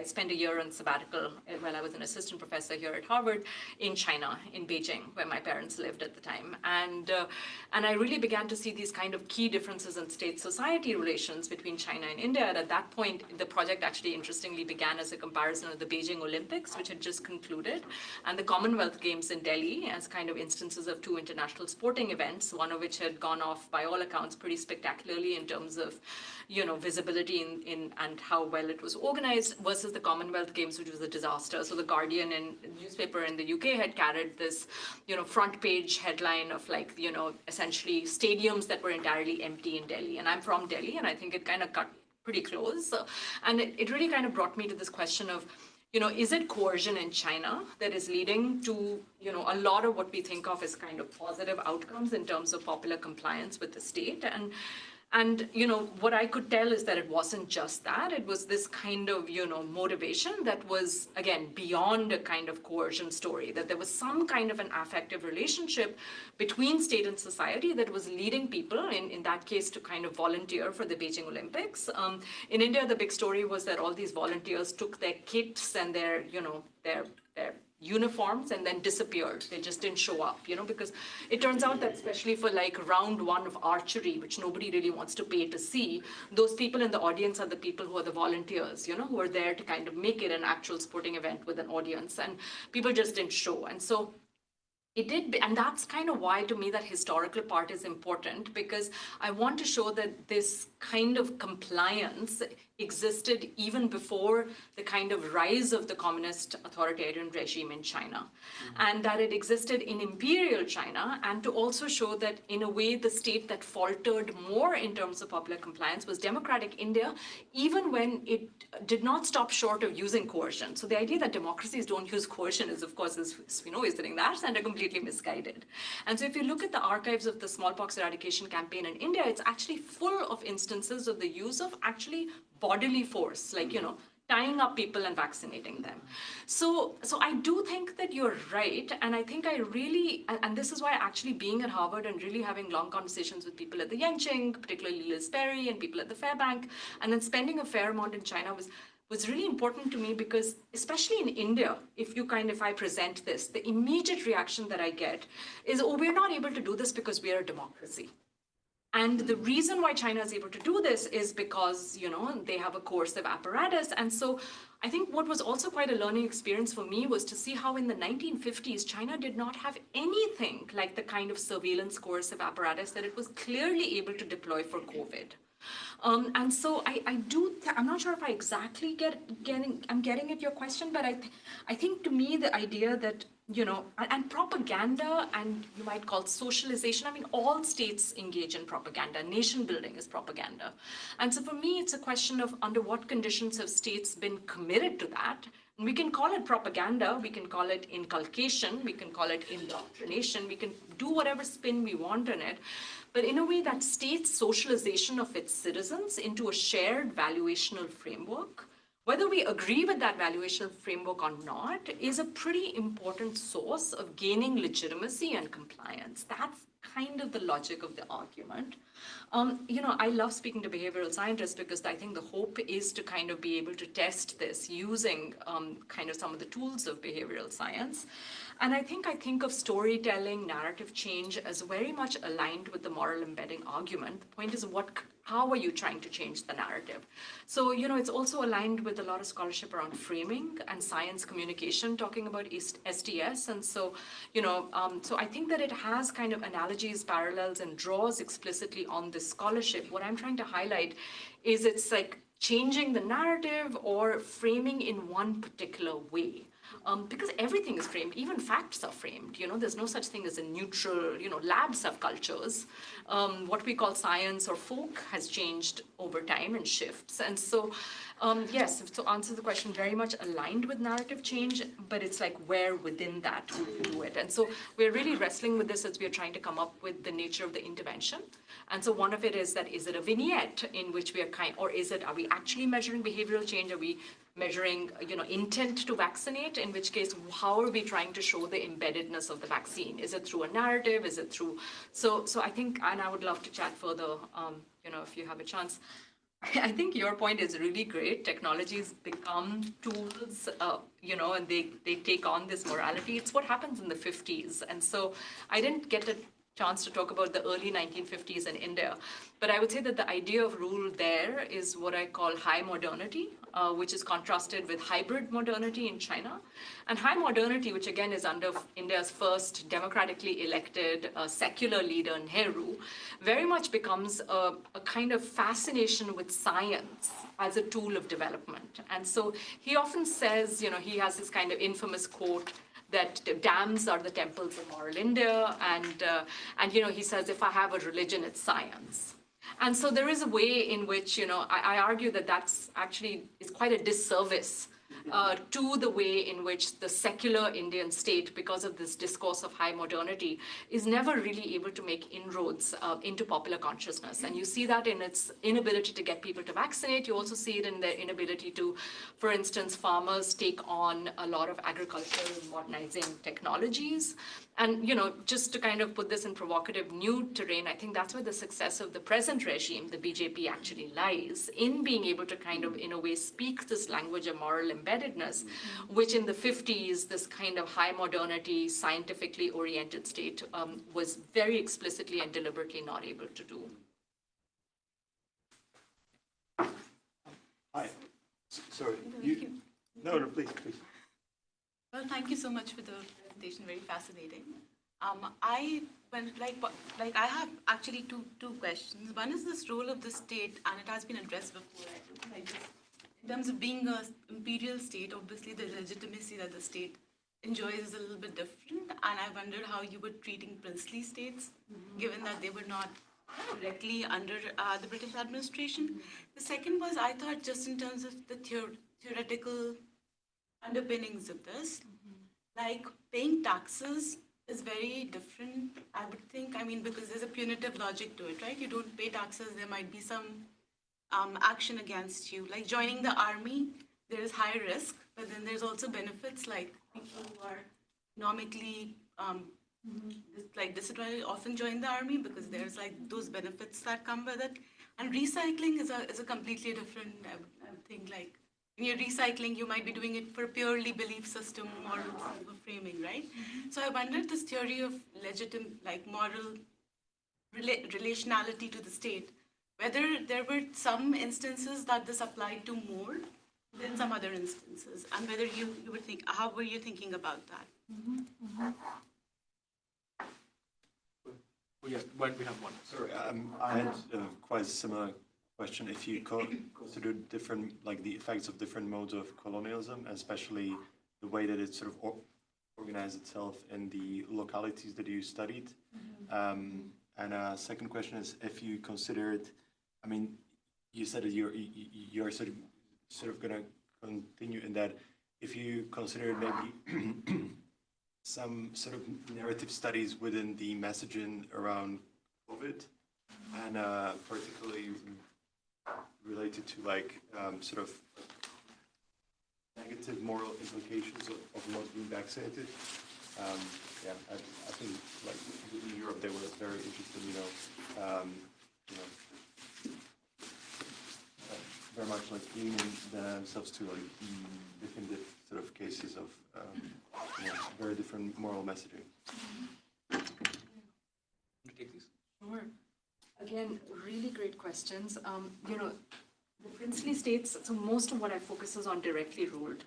spent a year on sabbatical when I was an assistant professor here at Harvard in China, in Beijing, where my parents lived at the time. And I really began to see these kind of key differences in state-society relations between China and India. And at that point, the project actually interestingly began as a comparison of the Beijing Olympics, which had just concluded, and the Commonwealth Games in Delhi as kind of instances of two international sporting events, one of which had gone off, by all accounts, pretty spectacularly in terms of visibility and how well it was organized, versus the Commonwealth Games, which was a disaster. So the Guardian and newspaper in the UK had carried this, front page headline of essentially stadiums that were entirely empty in Delhi. And I'm from Delhi, and I think it kind of cut pretty close. And it really kind of brought me to this question of, is it coercion in China that is leading to, a lot of what we think of as kind of positive outcomes in terms of popular compliance with the state? And what I could tell is that it wasn't just that. It was this kind of, motivation that was, again, beyond a kind of coercion story, that there was some kind of an affective relationship between state and society that was leading people, in that case, to kind of volunteer for the Beijing Olympics. In India, the big story was that all these volunteers took their kits and their uniforms and then disappeared. They just didn't show up, because it turns out that especially for round one of archery, which nobody really wants to pay to see, those people in the audience are the people who are the volunteers, who are there to kind of make it an actual sporting event with an audience, and people just didn't show. And so it did, and that's kind of why, to me, that historical part is important, because I want to show that this kind of compliance existed even before the kind of rise of the communist authoritarian regime in China, and that it existed in imperial China, and to also show that, in a way, the state that faltered more in terms of popular compliance was democratic India, even when it did not stop short of using coercion. So the idea that democracies don't use coercion is, of course, as we know, is in that sense completely misguided. And so if you look at the archives of the smallpox eradication campaign in India, it's actually full of instances of the use of actually bodily force, tying up people and vaccinating them. So I do think that you're right, and I think and this is why actually being at Harvard and really having long conversations with people at the Yenching, particularly Liz Perry, and people at the Fairbank, and then spending a fair amount in China was was really important to me because, especially in India, if I present this, the immediate reaction that I get is, oh, we're not able to do this because we are a democracy. And the reason why China is able to do this is because, they have a coercive apparatus. And so I think what was also quite a learning experience for me was to see how in the 1950s, China did not have anything like the kind of surveillance coercive apparatus that it was clearly able to deploy for COVID. And so I'm not sure if I exactly I'm getting at your question, but I think to me the idea that, and propaganda, and you might call socialization, I mean, all states engage in propaganda. Nation building is propaganda. And so for me, it's a question of under what conditions have states been committed to that. And we can call it propaganda, we can call it inculcation, we can call it indoctrination, we can do whatever spin we want on it. But in a way, that state's socialization of its citizens into a shared valuational framework, whether we agree with that valuational framework or not, is a pretty important source of gaining legitimacy and compliance. That's kind of the logic of the argument. I love speaking to behavioral scientists because I think the hope is to kind of be able to test this using kind of some of the tools of behavioral science. And I think of storytelling, narrative change as very much aligned with the moral embedding argument. The point is, how are you trying to change the narrative? So, it's also aligned with a lot of scholarship around framing and science communication, talking about STS. And so, so I think that it has kind of analogies, parallels, and draws explicitly on this scholarship. What I'm trying to highlight is it's like changing the narrative or framing in one particular way. Because everything is framed, even facts are framed. There's no such thing as a neutral, labs have cultures. What we call science or folk has changed over time and shifts. And so, yes, to answer the question, very much aligned with narrative change, but it's like where within that we do it. And so we're really wrestling with this as we're trying to come up with the nature of the intervention. And so one of it is that, is it a vignette in which we are are we actually measuring behavioral change? Are we measuring, intent to vaccinate, in which case, how are we trying to show the embeddedness of the vaccine? Is it through a narrative? Is it through, so I think, and I would love to chat further, if you have a chance. I think your point is really great. Technologies become tools, and they take on this morality. It's what happens in the 50s. And so I didn't get a chance to talk about the early 1950s in India. But I would say that the idea of rule there is what I call high modernity, which is contrasted with hybrid modernity in China. And high modernity, which again is under India's first democratically elected secular leader, Nehru, very much becomes a kind of fascination with science as a tool of development. And so he often says, he has this kind of infamous quote, that dams are the temples of moral India, and he says, if I have a religion, it's science. And so there is a way in which, I argue that that's actually is quite a disservice to the way in which the secular Indian state, because of this discourse of high modernity, is never really able to make inroads into popular consciousness. And you see that in its inability to get people to vaccinate. You also see it in their inability to, for instance, farmers take on a lot of agricultural modernizing technologies. And, just to kind of put this in provocative new terrain, I think that's where the success of the present regime, the BJP, actually lies, in being able to kind of, in a way, speak this language of moral embeddedness, which in the 50s, this kind of high modernity, scientifically oriented state was very explicitly and deliberately not able to do. Hi. Sorry. No, please. Well, thank you so much for the presentation. Very fascinating. I have actually two questions. One is this role of the state, and it has been addressed before. In terms of being an imperial state, obviously the legitimacy that the state enjoys is a little bit different. And I wondered how you were treating princely states, given that they were not directly under the British administration. The second was, I thought, just in terms of the theoretical underpinnings of this, like paying taxes is very different, I would think. I mean, because there's a punitive logic to it, right? You don't pay taxes, there might be some action against you. Like joining the army, there is high risk, but then there's also benefits, like people who are economically disadvantaged often join the army because there's like those benefits that come with it. And recycling is a completely different, I would think, like when you're recycling, you might be doing it for a purely belief system or sort of a framing, right? So I wondered this theory of moral relationality to the state, whether there were some instances that this applied to more than some other instances, and whether you were how were you thinking about that? Oh, yes, but we have one. Sorry, I had quite a similar question. If you consider different, like the effects of different modes of colonialism, especially the way that it sort of organized itself in the localities that you studied. And second question is, if you considered, I mean, you said that you're sort of going to continue in that. If you consider maybe some sort of narrative studies within the messaging around COVID, and particularly related to sort of negative moral implications of not being vaccinated. I think like in Europe they were very interested, very much like leaning themselves to like different sort of cases of very different moral messaging. Take these. Sure. Again, really great questions. The princely states, so most of what I focus is on directly ruled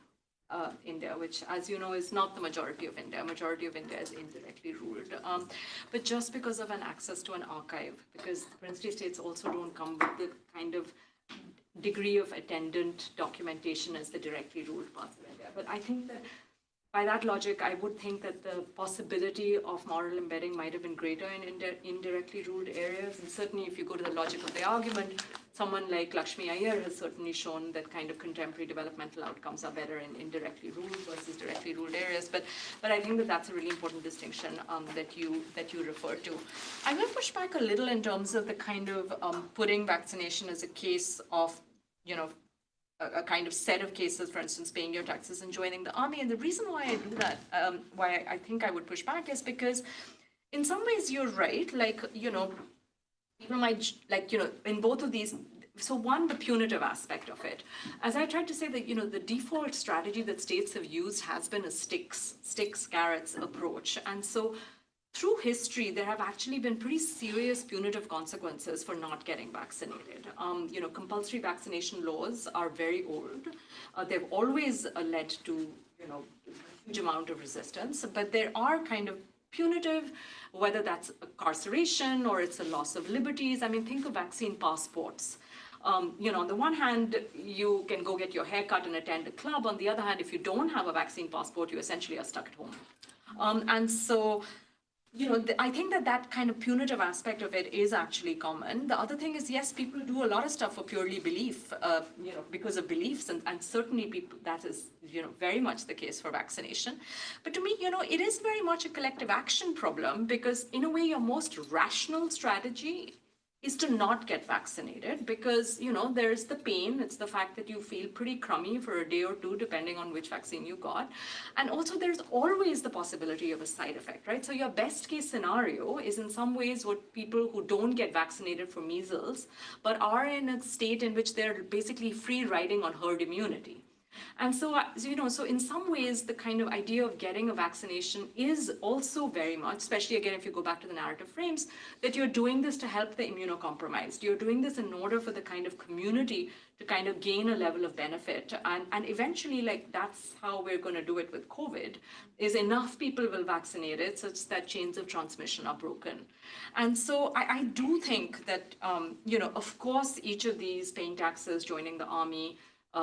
India, which, as you know, is not the majority of India. Majority of India is indirectly ruled. But just because of an access to an archive, because the princely states also don't come with the kind of degree of attendant documentation as the directly ruled parts of India. But I think that by that logic, I would think that the possibility of moral embedding might have been greater in indirectly ruled areas. And certainly if you go to the logic of the argument, someone like Lakshmi Iyer has certainly shown that kind of contemporary developmental outcomes are better in indirectly ruled versus directly ruled areas. But I think that that's a really important distinction that you refer to. I'm going to push back a little in terms of the kind of putting vaccination as a case of, a kind of set of cases, for instance, paying your taxes and joining the army. And the reason why I do that, why I think I would push back, is because in some ways you're right. People might, in both of these, so one, the punitive aspect of it. As I tried to say that, the default strategy that states have used has been a sticks, carrots approach. And so through history, there have actually been pretty serious punitive consequences for not getting vaccinated. Compulsory vaccination laws are very old. They've always led to, a huge amount of resistance, but there are kind of punitive, whether that's incarceration or it's a loss of liberties. I mean, think of vaccine passports. On the one hand, you can go get your hair cut and attend a club. On the other hand, if you don't have a vaccine passport, you essentially are stuck at home. And so, I think that kind of punitive aspect of it is actually common. The other thing is, yes, people do a lot of stuff for purely belief, because of beliefs, and certainly that is, very much the case for vaccination. But to me, it is very much a collective action problem, because in a way, your most rational strategy is to not get vaccinated, because, there's the pain. It's the fact that you feel pretty crummy for a day or two, depending on which vaccine you got. And also there's always the possibility of a side effect, right? So your best case scenario is in some ways what people who don't get vaccinated for measles, but are in a state in which they're basically free riding on herd immunity. And so, so in some ways, the kind of idea of getting a vaccination is also very much, especially again, if you go back to the narrative frames, that you're doing this to help the immunocompromised. You're doing this in order for the kind of community to kind of gain a level of benefit. And eventually, that's how we're going to do it with COVID, is enough people will vaccinate it such that chains of transmission are broken. And so I do think that, of course, each of these paying taxes, joining the army,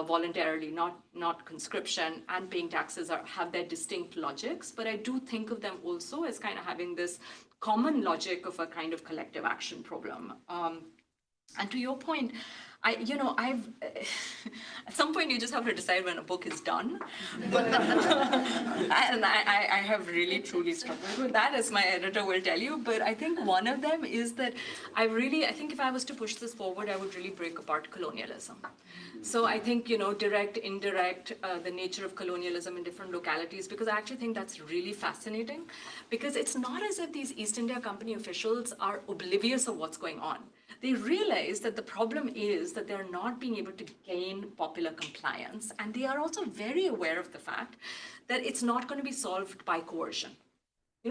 voluntarily, not conscription, and paying taxes have their distinct logics, but I do think of them also as kind of having this common logic of a kind of collective action problem. And to your point, I've at some point you just have to decide when a book is done. And I have really truly struggled with that, as my editor will tell you. But I think one of them is that I think if I was to push this forward, I would really break apart colonialism. So I think, direct, indirect, the nature of colonialism in different localities, because I actually think that's really fascinating, because it's not as if these East India Company officials are oblivious of what's going on. They realize that the problem is is that they're not being able to gain popular compliance. And they are also very aware of the fact that it's not going to be solved by coercion.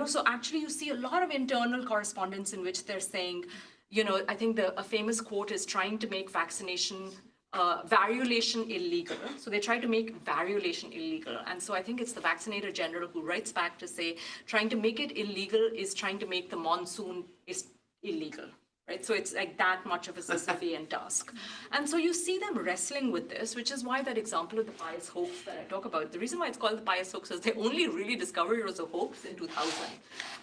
So actually you see a lot of internal correspondence in which they're saying, I think a famous quote is trying to make variolation illegal. So they try to make variolation illegal. And so I think it's the vaccinator general who writes back to say, trying to make it illegal is trying to make the monsoon is illegal. Right? So it's like that much of a Sisyphean task. And so you see them wrestling with this, which is why that example of the pious hoax that I talk about, the reason why it's called the pious hoax is they only really discovered it was a hoax in 2000.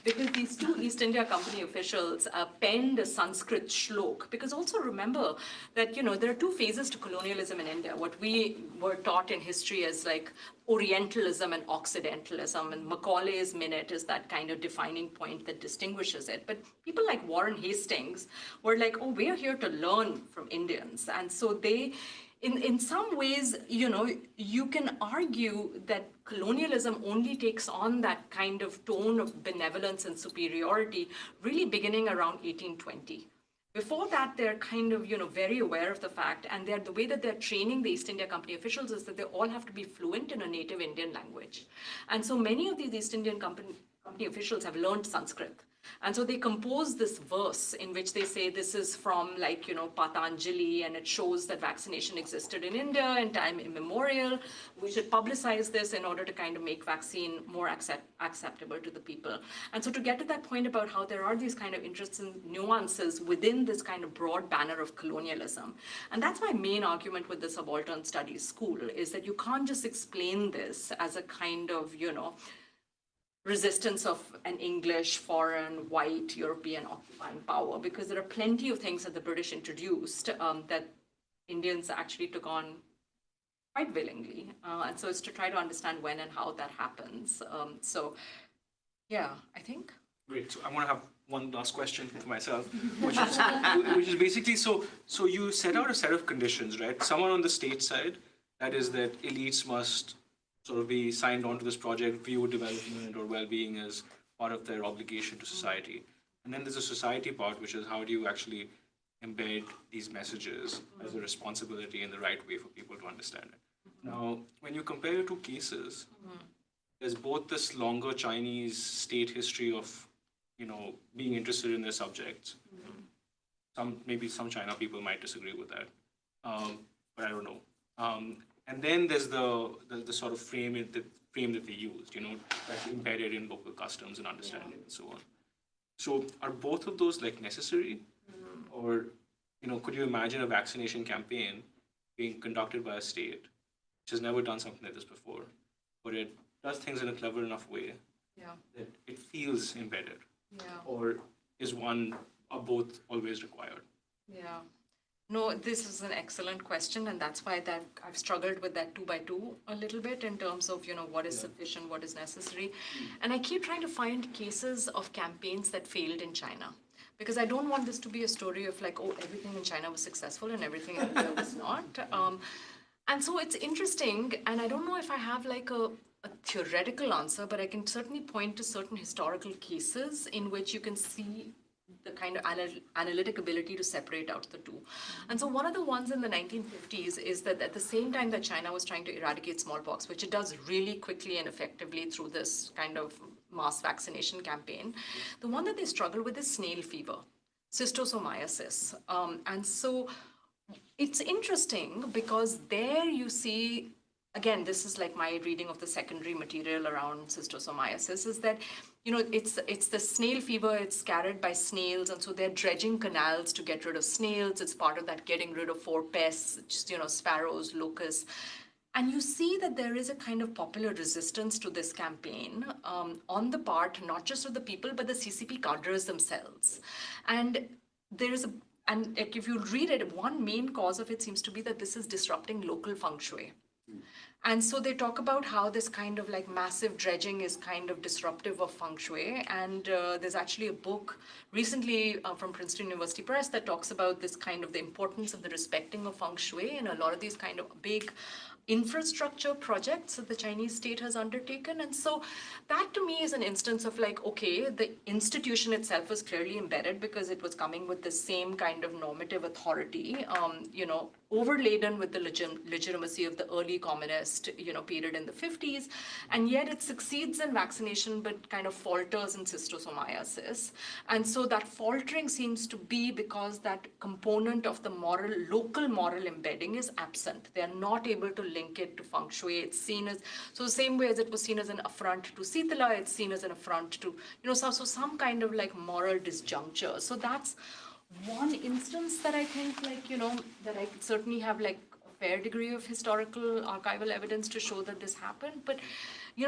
Because these two East India Company officials penned a Sanskrit shlok. Because also remember that, there are two phases to colonialism in India. What we were taught in history as like Orientalism and Occidentalism, and Macaulay's minute is that kind of defining point that distinguishes it. But people like Warren Hastings were like, oh, we're here to learn from Indians. And so they, in some ways, you can argue that colonialism only takes on that kind of tone of benevolence and superiority really beginning around 1820. Before that, they're kind of, very aware of the fact, and the way that they're training the East India Company officials is that they all have to be fluent in a native Indian language. And so many of these East Indian company officials have learned Sanskrit. And so they compose this verse in which they say this is from Patanjali, and it shows that vaccination existed in India in time immemorial. We should publicize this in order to kind of make vaccine more acceptable to the people. And so to get to that point about how there are these kind of interesting nuances within this kind of broad banner of colonialism. And that's my main argument with the subaltern studies school, is that you can't just explain this as a kind of, resistance of an English, foreign, white, European occupying power, because there are plenty of things that the British introduced that Indians actually took on quite willingly. And so it's to try to understand when and how that happens. I think. Great. So I want to have one last question for myself, which is basically, so you set out a set of conditions, right? Someone on the state side, that is that elites must sort of be signed on to this project, view development or well-being as part of their obligation to society. And then there's a society part, which is how do you actually embed these messages as a responsibility in the right way for people to understand it. Now, when you compare your two cases, there's both this longer Chinese state history of, being interested in their subjects. Maybe some China people might disagree with that, but I don't know. And then there's the sort of frame that they used, that's embedded in local customs and understanding and so on. So are both of those like necessary? Or, could you imagine a vaccination campaign being conducted by a state which has never done something like this before, but it does things in a clever enough way that it feels embedded? Or is one or both always required? No, this is an excellent question, and that's why that I've struggled with that 2 by 2 a little bit in terms of what is sufficient, what is necessary, and I keep trying to find cases of campaigns that failed in China, because I don't want this to be a story of like, oh, everything in China was successful and everything in India was not. And so it's interesting, and I don't know if I have like a theoretical answer, but I can certainly point to certain historical cases in which you can see the kind of analytic ability to separate out the two. And so one of the ones in the 1950s is that at the same time that China was trying to eradicate smallpox, which it does really quickly and effectively through this kind of mass vaccination campaign, the one that they struggle with is snail fever, schistosomiasis. And so it's interesting because there you see, again, this is like my reading of the secondary material around schistosomiasis, is that, it's the snail fever, it's carried by snails, and so they're dredging canals to get rid of snails. It's part of that getting rid of 4 pests, just, sparrows, locusts. And you see that there is a kind of popular resistance to this campaign on the part, not just of the people, but the CCP cadres themselves. And there is and like, if you read it, one main cause of it seems to be that this is disrupting local feng shui. And so they talk about how this kind of like massive dredging is kind of disruptive of feng shui. And there's actually a book recently from Princeton University Press that talks about this kind of the importance of the respecting of feng shui in a lot of these kind of big infrastructure projects that the Chinese state has undertaken. And so that to me is an instance of like, okay, the institution itself was clearly embedded because it was coming with the same kind of normative authority, overladen with the legitimacy of the early communist, period in the 50s. And yet it succeeds in vaccination, but kind of falters in schistosomiasis. And so that faltering seems to be because that component of the local moral embedding is absent. They are not able to link it to feng shui. It's seen as, so the same way as it was seen as an affront to Sitala, it's seen as an affront to, so some kind of like moral disjuncture. So that's one instance that I think that I certainly have like a fair degree of historical archival evidence to show that this happened. But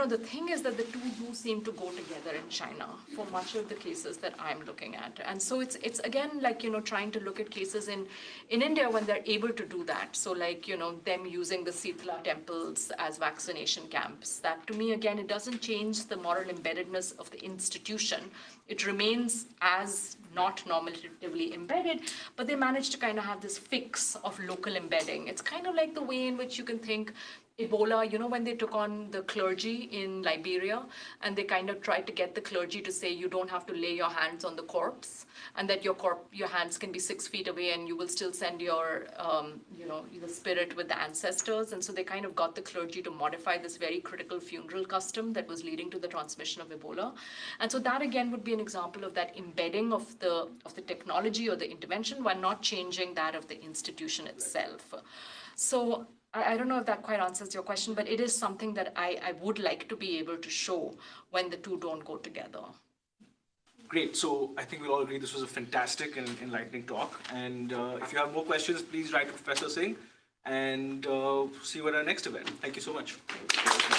the thing is that the two do seem to go together in China for much of the cases that I'm looking at. And so it's again like, trying to look at cases in India when they're able to do that. So like, them using the Sitla temples as vaccination camps. That to me, again, it doesn't change the moral embeddedness of the institution. It remains as not normatively embedded, but they manage to kind of have this fix of local embedding. It's kind of like the way in which you can think Ebola, when they took on the clergy in Liberia, and they kind of tried to get the clergy to say you don't have to lay your hands on the corpse, and that your hands can be 6 feet away, and you will still send your, the spirit with the ancestors. And so they kind of got the clergy to modify this very critical funeral custom that was leading to the transmission of Ebola. And so that again would be an example of that embedding of the technology or the intervention while not changing that of the institution itself. So I don't know if that quite answers your question, but it is something that I would like to be able to show when the two don't go together. Great. So I think we all agree this was a fantastic and enlightening talk. And if you have more questions, please write to Professor Singh, and see you at our next event. Thank you so much.